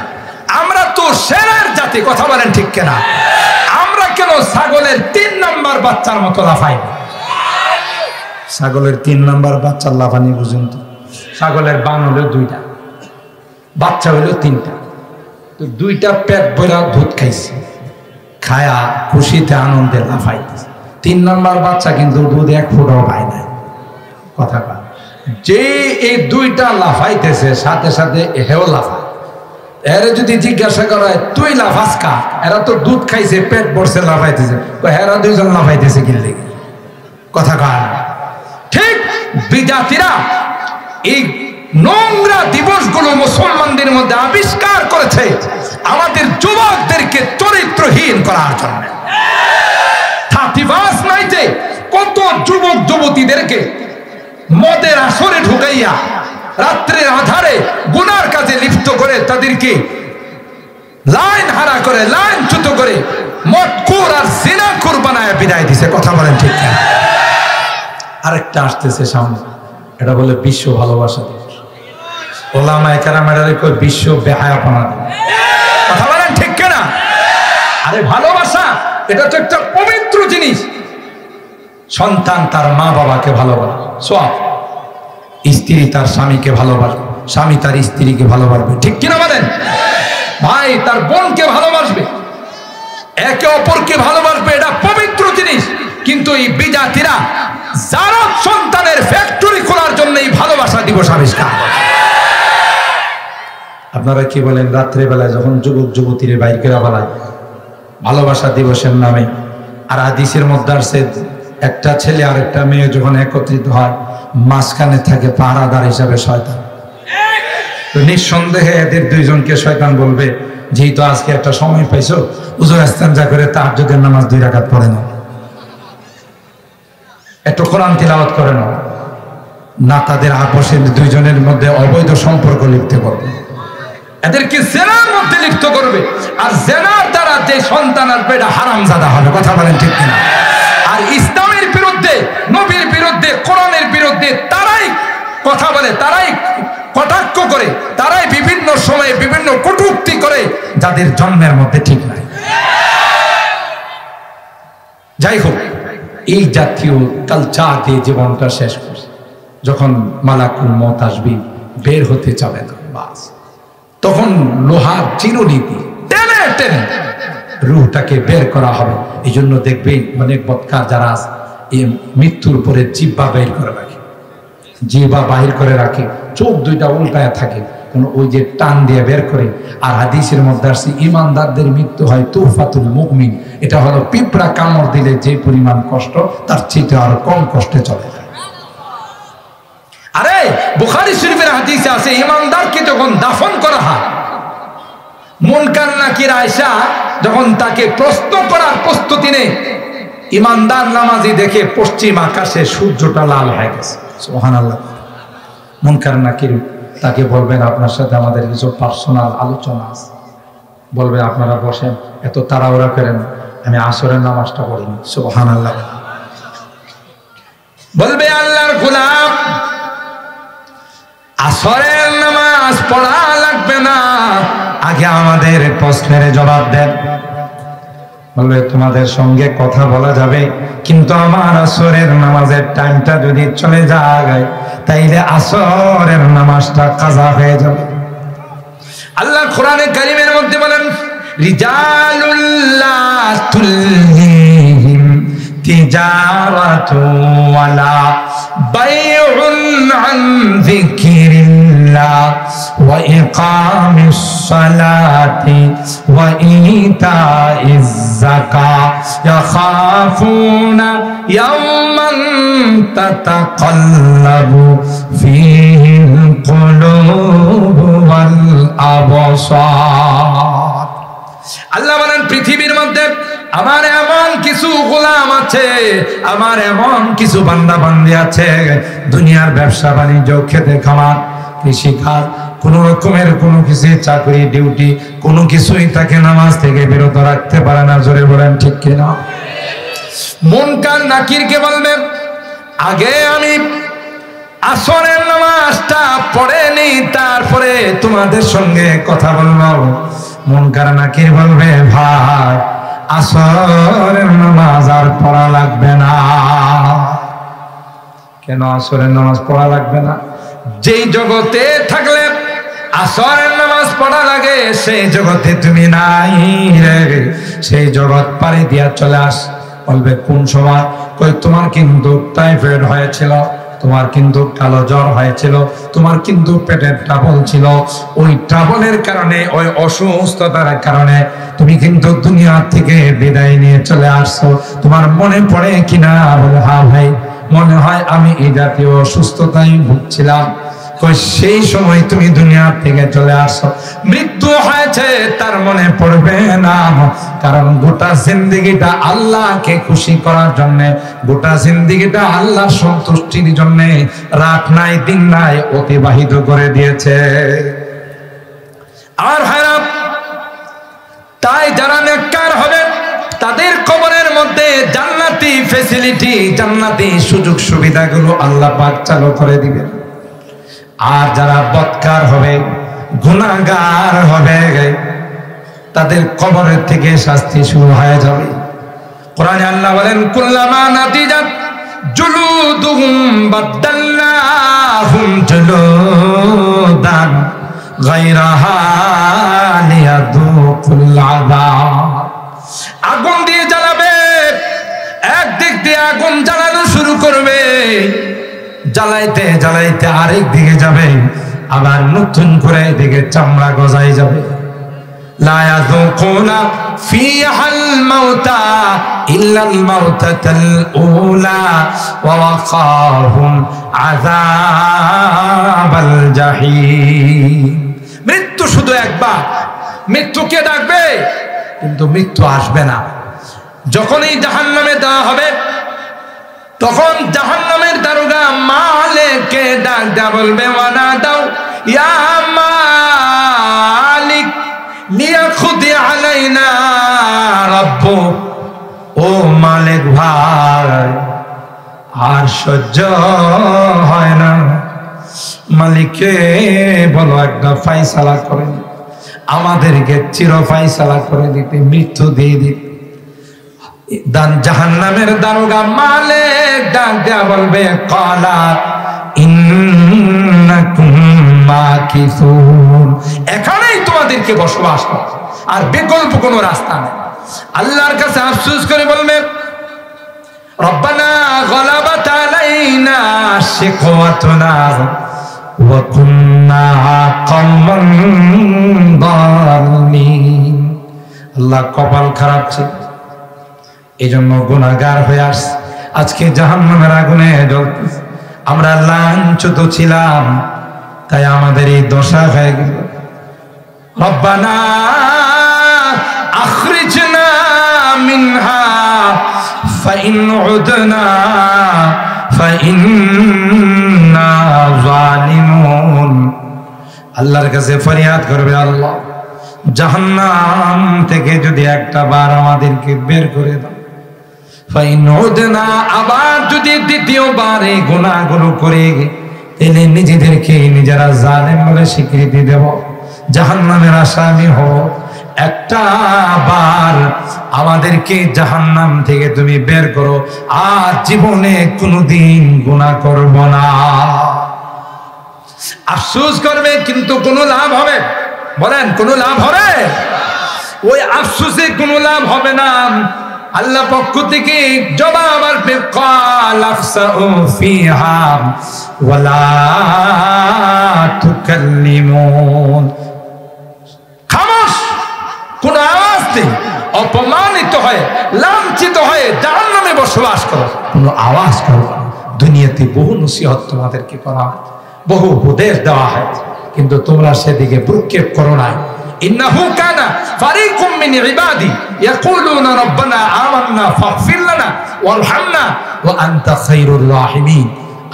আমরা তো শেরের জাতি। কথা বলেন ঠিক কিনা? আমরা কেন ছাগলের 3 নাম্বার বাচ্চার মতো লাফাই না? ছাগলের 3 নাম্বার বাচ্চার লাফানি বুঝুন তো? ছাগলের বান হলো 2টা, বাচ্চা হলো 3টা, তো 2টা পেট ভরা দুধ খাইছে, খায়া খুশিতে আনন্দে লাফাইতেছে। 3 নাম্বার বাচ্চা কিন্তু দুধ 1 ফোঁটাও পায় না। কথা কয় যে এই 2টা লাফাইতেছে সাথে সাথে হেও লাফায়। এরা যদি জিজ্ঞাসা করা হয় তুই লাফাস কা, এরা তো দুধ খাইছে পেট ভরছে লাফাইতেছে, এরা 2জন লাফাইতেছে কি লেগে? কথা কয় ঠিক? বিদাতিরা এই নোংরা দিবসগুলো মুসলমানদের মধ্যে আবিষ্কার করেছে আমাদের যুবকদেরকে চরিত্রহীন করার জন্য। 31 নাইটে কত যুবক যুবতীদেরকে মদের আসরে ঢুকাইয়া রাত্রের আধারে গুনার কাজে লিপ্ত করে তাদেরকে লাইন হারা করে, লাইন চ্যুত করে মদখোর আর জিনাখোর বানায় বিদায় দিছে। কথা বলেন ঠিক না? আরেকটা আসতেছে সামনে, এটা বলে বিশ্ব ভালোবাসা দিবস। ওলামায়ে কেরামেরা কই বিশ্ব বেহায়াপনা দিবস। কথা বলেন ঠিক কিনা? আরে ভালোবাসা এটা তো একটা পবিত্র জিনিস। সন্তান তার মা বাবাকে ভালোবাসে, সওয়াব। স্ত্রী তার স্বামীকে ভালোবাসবে, স্বামী তার স্ত্রীকে ভালোবাসবে, ঠিক কিনা বলেন? ভাই তার বোনকে ভালোবাসবে, একে অপরকে ভালোবাসবে, এটা পবিত্র জিনিস। কিন্তু এই বিজাতিরা জারত সন্তানের ফ্যাক্টরি খোলার জন্য এই ভালোবাসা দিবস আবিষ্কার। আপনারা কি বলেন? রাত্রে বেলায় যখন যুবক যুবতীর বাইর করে বলায় ভালোবাসা দিবসের নামে, আর হাদিসের মধ্যে আসছে একটা ছেলে আর একটা মেয়ে যখন একত্রিত হয় মাঝখানে থাকে পাহারাদার হিসাবে শয়তান। তো নিঃসন্দেহে এদের দুইজনকে শয়তান বলবে, যেহেতু আজকে একটা সময় পাইছো, উজুর ইস্তেঞ্জা করে তাহাজ্জুদের নামাজ 2 রাকাত পড়ে নাও, একটু কোরআন তিলাওয়াত করে নাও। না, তাদের আপসের দুইজনের মধ্যে অবৈধ সম্পর্ক লিপ্ত করবে, এদেরকে জেনার মধ্যে লিপ্ত করবে। আর জেনার দ্বারা যে সন্তান আসবে এটা হারামজাদা হবে। কথা বলেন ঠিক কিনা? আর ইসলামের বিরুদ্ধে, নবীর বিরুদ্ধে, কোরআনের বিরুদ্ধে তারাই কথা বলে, তারাই কটাক্ষ করে, তারাই বিভিন্ন সময়ে বিভিন্ন কটূক্তি করে যাদের জন্মের মধ্যে ঠিক নাই। যাই হোক, এই জাতীয় কালচার দিয়ে জীবনটা শেষ করছে। যখন মালাকুল মওত আসবে, বের হতে চাবে না, বাস তখন লোহার চিরুনি টেনে টেনে রূহটাকে বের করা হবে। এই জন্য দেখবেন অনেক বৎকার যারা এই মৃত্যুর পরে জিহ্বা বের করে রাখে, জিহ্বা বাহির করে রাখে, চোখ দুইটা উল্টায় থাকে, কোন ওই যে টান দিয়ে বের করে। আর হাদিসের মধ্যে আসছে ইমানদারদের মৃত্যু হয় তুহফাতুল মুমিন, এটা হলো পিঁপড়া কামড় দিলে যে পরিমাণ কষ্ট, তার চেয়ে আরো কম কষ্টে চলে যায়। আরে বুখারী শরীফের হাদিসে আছে, ইমানদারকে যখন দাফন করা হয়, মুনকার নাকির আয়েশা যখন তাকে প্রশ্ন করার প্রস্তুতি নেয়, ইমানদার নামাজি দেখে পশ্চিম আকাশে সূর্যটা লাল হয়ে গেছে। সুবহানাল্লাহ। মুনকার নাকির তাকে বলবেন, আপনার সাথে আমাদের কিছু পার্সোনাল আলোচনা আছে। বলবে, আপনারা বসেন, এত তাড়াহুড়া করেন, আমি আসরের নামাজটা পড়িনি। সুবহানাল্লাহ। বলবে, আল্লাহর গোলাম, আসরের নামাজ পড়া লাগবে না, আগে আমাদের প্রশ্নের জবাব দেন। বলবে, তোমাদের সঙ্গে কথা বলা যাবে, কিন্তু আমার আসরের নামাজের টাইমটা যদি চলে যায়, তাইলে আসরের নামাজটা কাজা হয়ে যাবে। আল্লাহ কোরআনে কারীমের মধ্যে বলেন, রিজালুল্লাহ তুলহিহিম তিজারাতু ওয়ালা বাইউন আন যিকিরিল্লাহ ওয়া ইকামিস সালাতি ওয়া ইতাইজ যাকাত ইয়াখাফুনা ইয়াওমান তাতাকাল্লাবু ফীহিল কুলুবু ওয়াল আবসার। আল্লাহ বলেন, পৃথিবীর মধ্যে আমার এমন কিছু গোলাম আছে, আমার এমন কিছু বান্দা বান্দি আছে, দুনিয়ার ব্যবসা বাণিজ্য, খেতে খামার, কৃষিকাজ, কোন রকমের কোনো কিছু চাকরি ডিউটি, কোনো কিছুই তাকে নামাজ থেকে বিরত রাখতে পারে না। জোরে বলেন ঠিক কিনা? মুনকার নাকিরকে বলবেন, আগে আমি আসরের নামাজটা পড়ে নি, তারপরে তোমাদের সঙ্গে কথা বলবো। মুনকার নাকির বলবে, ভাই আসরের নামাজ আর পড়া লাগবে না। কেন আসরের নামাজ পড়া লাগবে না? যেই জগতে থাকলে আসরের নামাজ পড়া লাগে, সেই জগতে তুমি নাই রে, সেই জগৎ পাড়ি দিয়া চলে আস। বলবে, কোন সময়? কই, তোমার কিন্তু টাইফয়েড হয়েছিল, তোমার কিন্তু কালো জ্বর হয়েছিল, তোমার কিন্তু পেটের ট্রাবল ছিল, ওই ট্রাবলের কারণে, ওই অসুস্থতার কারণে তুমি কিন্তু দুনিয়া থেকে বিদায় নিয়ে চলে আসছো। তোমার মনে পড়ে কিনা? বলে, হ্যাঁ ভাই, মনে হয় আমি এই জাতীয় অসুস্থতায় ভুগছিলাম। কই, সেই সময় তুমি দুনিয়া থেকে চলে আসছো, মৃত্যু হয়েছে, তার মনে পড়বে না? কারণ গোটা জিন্দেগিটা আল্লাহকে খুশি করার জন্য, গোটা জিন্দেগিটা আল্লাহর সন্তুষ্টির জন্য রাত নাই দিন নাই অতিবাহিত করে দিয়েছে। আর ভাইরা, তাই যারা নেককার হবে তাদের কবরের মধ্যে জান্নাতি ফ্যাসিলিটি, জান্নাতি সুযোগ সুবিধাগুলো আল্লাহ পাক চালু করে দিবেন। আর যারা বদকার হবে, গুনাহগার হবে, তাদের কবরের থেকে শাস্তি শুরু হয়ে যাবে। কোরআনে আল্লাহ বলেন, কুল্লামা নাদিজাত জুলুদুহুম বাদদালনাহুম জুলুদান গায়রাহা লিয়াযুকুল আযাব। আগুন দিয়ে জ্বালাবে, একদিক দিয়ে আগুন জ্বালানো শুরু করবে, জ্বালাইতে জ্বালাইতে আরেক দিকে যাবে, আবার নতুন করে এদিকে চামড়া গজাই যাবে। লা ইয়াযুকুনা ফিহাল মাউতা ইল্লাল মাউতাতাল উলা ওয়া ওয়াকাহুম আযাবাল জাহিম। মৃত্যু শুধু একবার, মৃত্যুকে ডাকবে কিন্তু মৃত্যু আসবে না। যখনই জাহান্নামে দেওয়া হবে তখন জাহান্নামের দারোগা মালিককে ডাক দেয়া বলবে, ওয়ানা দাও ইয়া মালিক লিয়াখুদি আলাইনা রাব্বুক। ও মালিক ভাই, আর সহ্য হয় না, মালিককে বলো একটা ফায়সালা করেন, আমাদেরকে চির ফায়সালা করে দিতে, মৃত্যু দিয়ে দিতে। জাহান্নামের দারোগা মালিক ডাক দেয়া বলবে, ক্বালা ইন্নাকুম মাকিসুন, এখানেই তোমাদেরকে বসবাস করো, আর বিকল্প কোনো রাস্তা নেই। আল্লাহর কাছে আফসোস করে বলবে, রব্বানা গলাবাত আলাইনা শিকওয়াতুনা ওয়া কুন্না কওমান যালিমিন। আল্লাহ কপাল খারাপ ছিল, এজন্য গুনাহগার হয়ে আসছে, আজকে জাহান্নামের আগুনে জ্বলতেছে। আমরা লাঞ্ছিত ছিলাম, তাই আমাদের এই দশা হয়ে গেল। রব্বানা আখরিজনা মিনহা ফাইন উদনা ফাইন্না যালিমুন। আল্লাহর কাছে ফরিয়াদ করবে, আল্লাহ জাহান্নাম থেকে যদি একটা বার আমাদেরকে বের করে দাও, ফাইন উদনা, আবার যদি দ্বিতীয়বার এই গুনাহগুলো করে এলে নিজেদেরকে নিজেরা জালেম বলে স্বীকৃতি দেব, জাহান্নামের আসামি হব, একটা বার আমাদেরকে জাহান্নাম থেকে তুমি বের করো, আর জীবনে কোনোদিন গুনাহ করব না। আফসোস করবে কিন্তু কোনো লাভ হবে? বলেন কোনো লাভ হবে? ওই আফসোসে কোনো লাভ হবে না। আল্লাহ পক্ষ থেকে জবাব আসবে, ক্বাল আফসাউ ফিহা ওয়ালা তুকাল্লিমুন। খামোশ, কোন আওয়াজ নেই, অপমানিত হয়ে লাঞ্ছিত হয়ে জাহান্নামে বসবাস করো, কোনো আওয়াজ করো না। দুনিয়াতে বহু নসিহত তোমাদেরকে করা হয়, বহু উপদেশ দেওয়া হয়, কিন্তু তোমরা সেদিকে ভ্রুক্ষেপ করো না। ইন্নাহু কানা ফারিকুম মিন ইবাদি ইয়াকুলুনা রাব্বানা আমান্না ফাগফির লানা ওয়ারহামনা ওয়া আনতা খায়রুর রাহিমিন।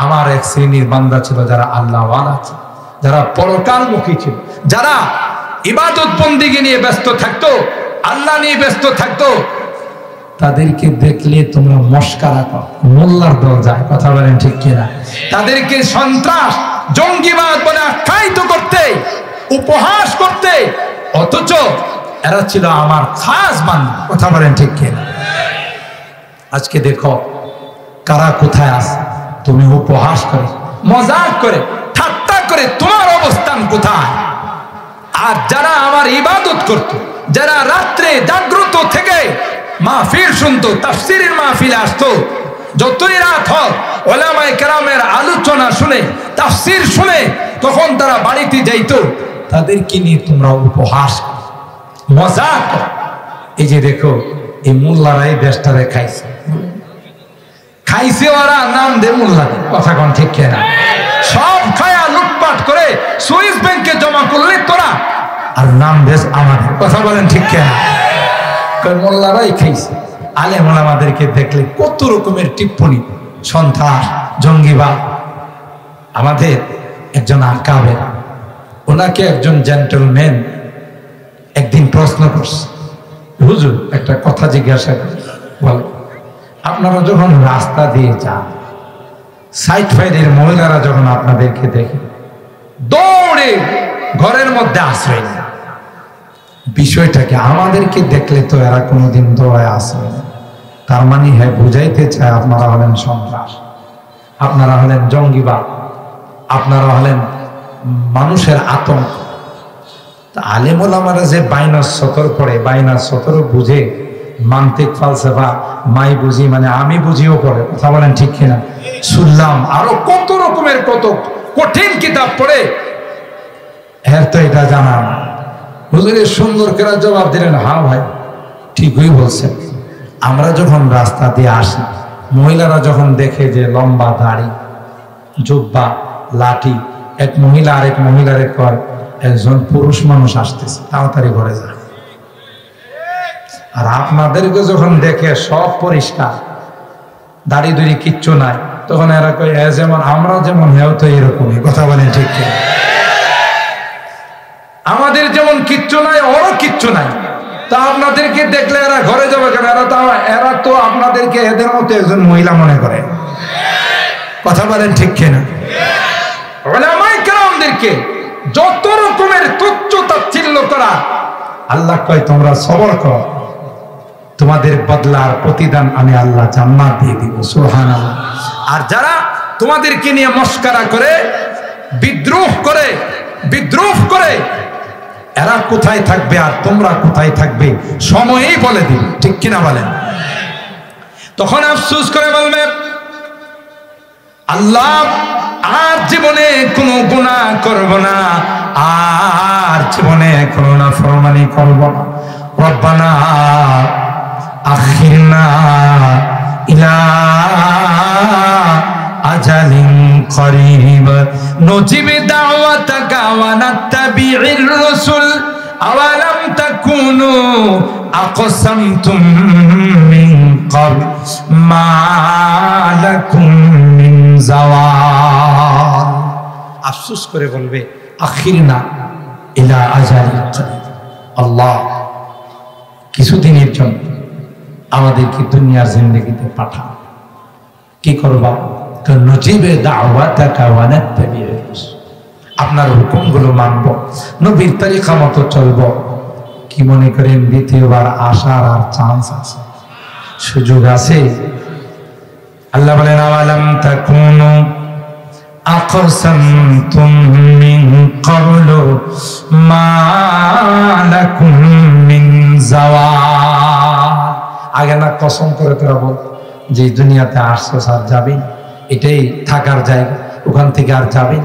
আমার এক শ্রেণীর বান্দা ছিল যারা আল্লাহ ওয়ালা ছিল, যারা পরকালমুখী ছিল, যারা ইবাদত বন্দেগী নিয়ে ব্যস্ত থাকতো, আল্লাহ নিয়ে ব্যস্ত থাকতো। তাদেরকে দেখলে তোমরা মস্কারা করো, মোল্লার দল যায়, কথা বলেন ঠিক কিনা? তাদেরকে সন্ত্রাস, জঙ্গিবাদ বলে আখ্যায়িত করতে, উপহাস করতে, অথচ এরা ছিল আমার খাস বান্দা, কথা বলেন ঠিক কিনা? আজকে দেখো কারা কোথায় আছে, তুমি উপহাস করে, মজাক করে, ঠাট্টা করে তোমার অবস্থান কোথায়? আর যারা আমার ইবাদত করত, যারা রাত্রে জাগ্রত থেকে মাহফিল শুনতো, তাফসীরের মাহফিলে আসতো, যতই রাত হোক উলামায়ে কেরামের আলোচনা শুনে, তাফসীর শুনে তখন তারা বাড়িতে যাইতো, তাদেরকে নিয়ে তোমরা উপহাস মজাক করো। এই যে দেখো এই মোল্লারা এই দেশটারে খাইছে, খাইছে ওরা, নাম দে মোল্লা, কথা কোন ঠিক কিনা? সব খায়া লুটপাট করে সুইস ব্যাংকে জমা করলে তোরা, আর নাম দেশ আমাদের, কথা বলেন ঠিক কিনা? মোল্লারাই খাইছে। আলেম ওলামাদেরকে দেখলে কত রকমের টিপ্পনি, সন্ত্রাস, জঙ্গিবাদ। আমাদের একজন আকাবের, ওনাকে একজন জেন্টলম্যান একদিন প্রশ্ন করছে, হুজুর একটা কথা জিজ্ঞাসা করে, বলে আপনারা যখন রাস্তা দিয়ে যান, সাইড ফাইডের মহিলারা যখন আপনাদেরকে দেখে দৌড়ে ঘরের মধ্যে আশ্রয় নেয়, বিষয়টাকে আমাদেরকে দেখলে তো এরা কোনোদিন দৌড়ায় আসবে না। তার মানে হ্যাঁ বুঝাইতে চায় আপনারা হলেন সন্ত্রাস, আপনারা হলেন জঙ্গিবাদ, আপনারা হলেন মানুষের আতঙ্ক। আলেম ওলামারা যে বাইনাস সতর পড়ে, বাইনাস সতর বুঝে, মান্তিক ফালসাফা মাই বুঝি মানে আমি বুঝিও পড়ে, কথা বলেন ঠিক কিনা? শুনলাম আরো কত রকমের কত কঠিন কিতাব পড়ে, এর তো এটা জানা না। হুজুর সুন্দর করে জবাব দিলেন, হ্যাঁ ভাই ঠিকই বলছেন। আমরা যখন রাস্তা দিয়ে আসি, মহিলারা যখন দেখে যে লম্বা দাড়ি, জুব্বা, লাঠি, এক মহিলা আরেক মহিলারে কয় একজন পুরুষ মানুষ আসতেছে, তাড়াতাড়ি ঘরে যা। আর আপনাদেরকে যখন দেখে সব পরিষ্কার, দাড়ি দুড়ি কিচ্ছু নাই, তখন এরা কয় যেমন আমরা যেমন হেও তো এরকমই। কথা বলেন ঠিক কি? আমাদের যেমন কিচ্ছু নাই ওরও কিচ্ছু নাই, তা আপনাদেরকে দেখলে এরা ঘরে যাবে কেন? এরা তো আপনাদেরকে এদের মতো একজন মহিলা মনে করে। কথা বলেন ঠিক কিনা? উলামায়ে কেরামদেরকে যত রকমের তুচ্ছ তাচ্ছিল্য করা, আল্লাহ কয় তোমরা সবর করো, তোমাদের বদলার প্রতিদান আমি আল্লাহ জান্নাত দিয়ে দিব। সুবহানাল্লাহ। আর যারা তোমাদেরকে নিয়ে মস্করা করে, বিদ্রোহ করে এরা কোথায় থাকবে আর তোমরা কোথায় থাকবে সময়ই বলে দিবে। ঠিক কিনা বলেন? তখন আফসোস করে বলবে, আল্লাহ আর জীবনে কোনো গুনাহ করব না, আর জীবনে কোনো নাফরমানি করব না। রব্বানা আখিরনা ইলা আজালিন করিব নজিব দাওয়াতাকা ওয়া নাত্তাবি'ir রাসূল আওয়ালাম তাকুনু আকসামতুম মিন ক্বাবল মা লাকুম মিন জাওয়াল। আফসোস করে বলবে, আখিরনা ইলা আজালিন করিব, আল্লাহ কিছুদিনের জন্য আমাদেরকে দুনিয়ার জিন্দেগিতে পাঠান। কি করবা? নজিবে দাওয়াতাকা ওয়া নাত্তাবি'ir রাসূল, আপনার হুকুমগুলো মানব, নবীর তরিকা মতো চলব। কি মনে করেন দ্বিতীয়বার আসার আর চান্স আছে, সুযোগ আছে? আল্লাহ বলেন, আওয়ালাম তাকুনু আকসামতুম মিন ক্বাবলু মা লাকুম মিন জাওয়াল। আগে না কসম করে তোরা বল যে দুনিয়াতে আসছো আর যাবেন, এটাই থাকার জায়গা, ওখান থেকে আর যাবেন।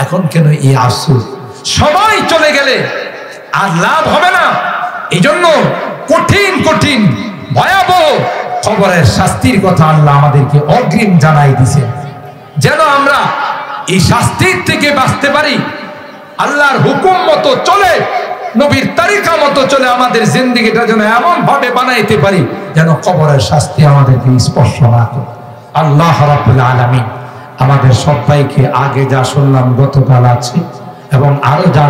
এখন কেন এই আফসোস? সবাই চলে গেলে আর লাভ হবে না। এই জন্য কঠিন কঠিন ভয়াবহ খবরের শাস্তির কথা আল্লাহ আমাদেরকে অগ্রিম জানাই দিছে, যেন আমরা এই শাস্তির থেকে বাঁচতে পারি। আল্লাহর হুকুম মতো চলে, নবীর তরিকা মতো চলে আমাদের জিন্দেগিটা যেন এমন ভাবে বানাইতে পারি যেন কবরের শাস্তি আমাদেরকে স্পর্শ না করে। আল্লাহ রাব্বুল আলামিন আমাদের সবাইকে আগে যা শুনলাম গতকাল আছে এবং আরো যা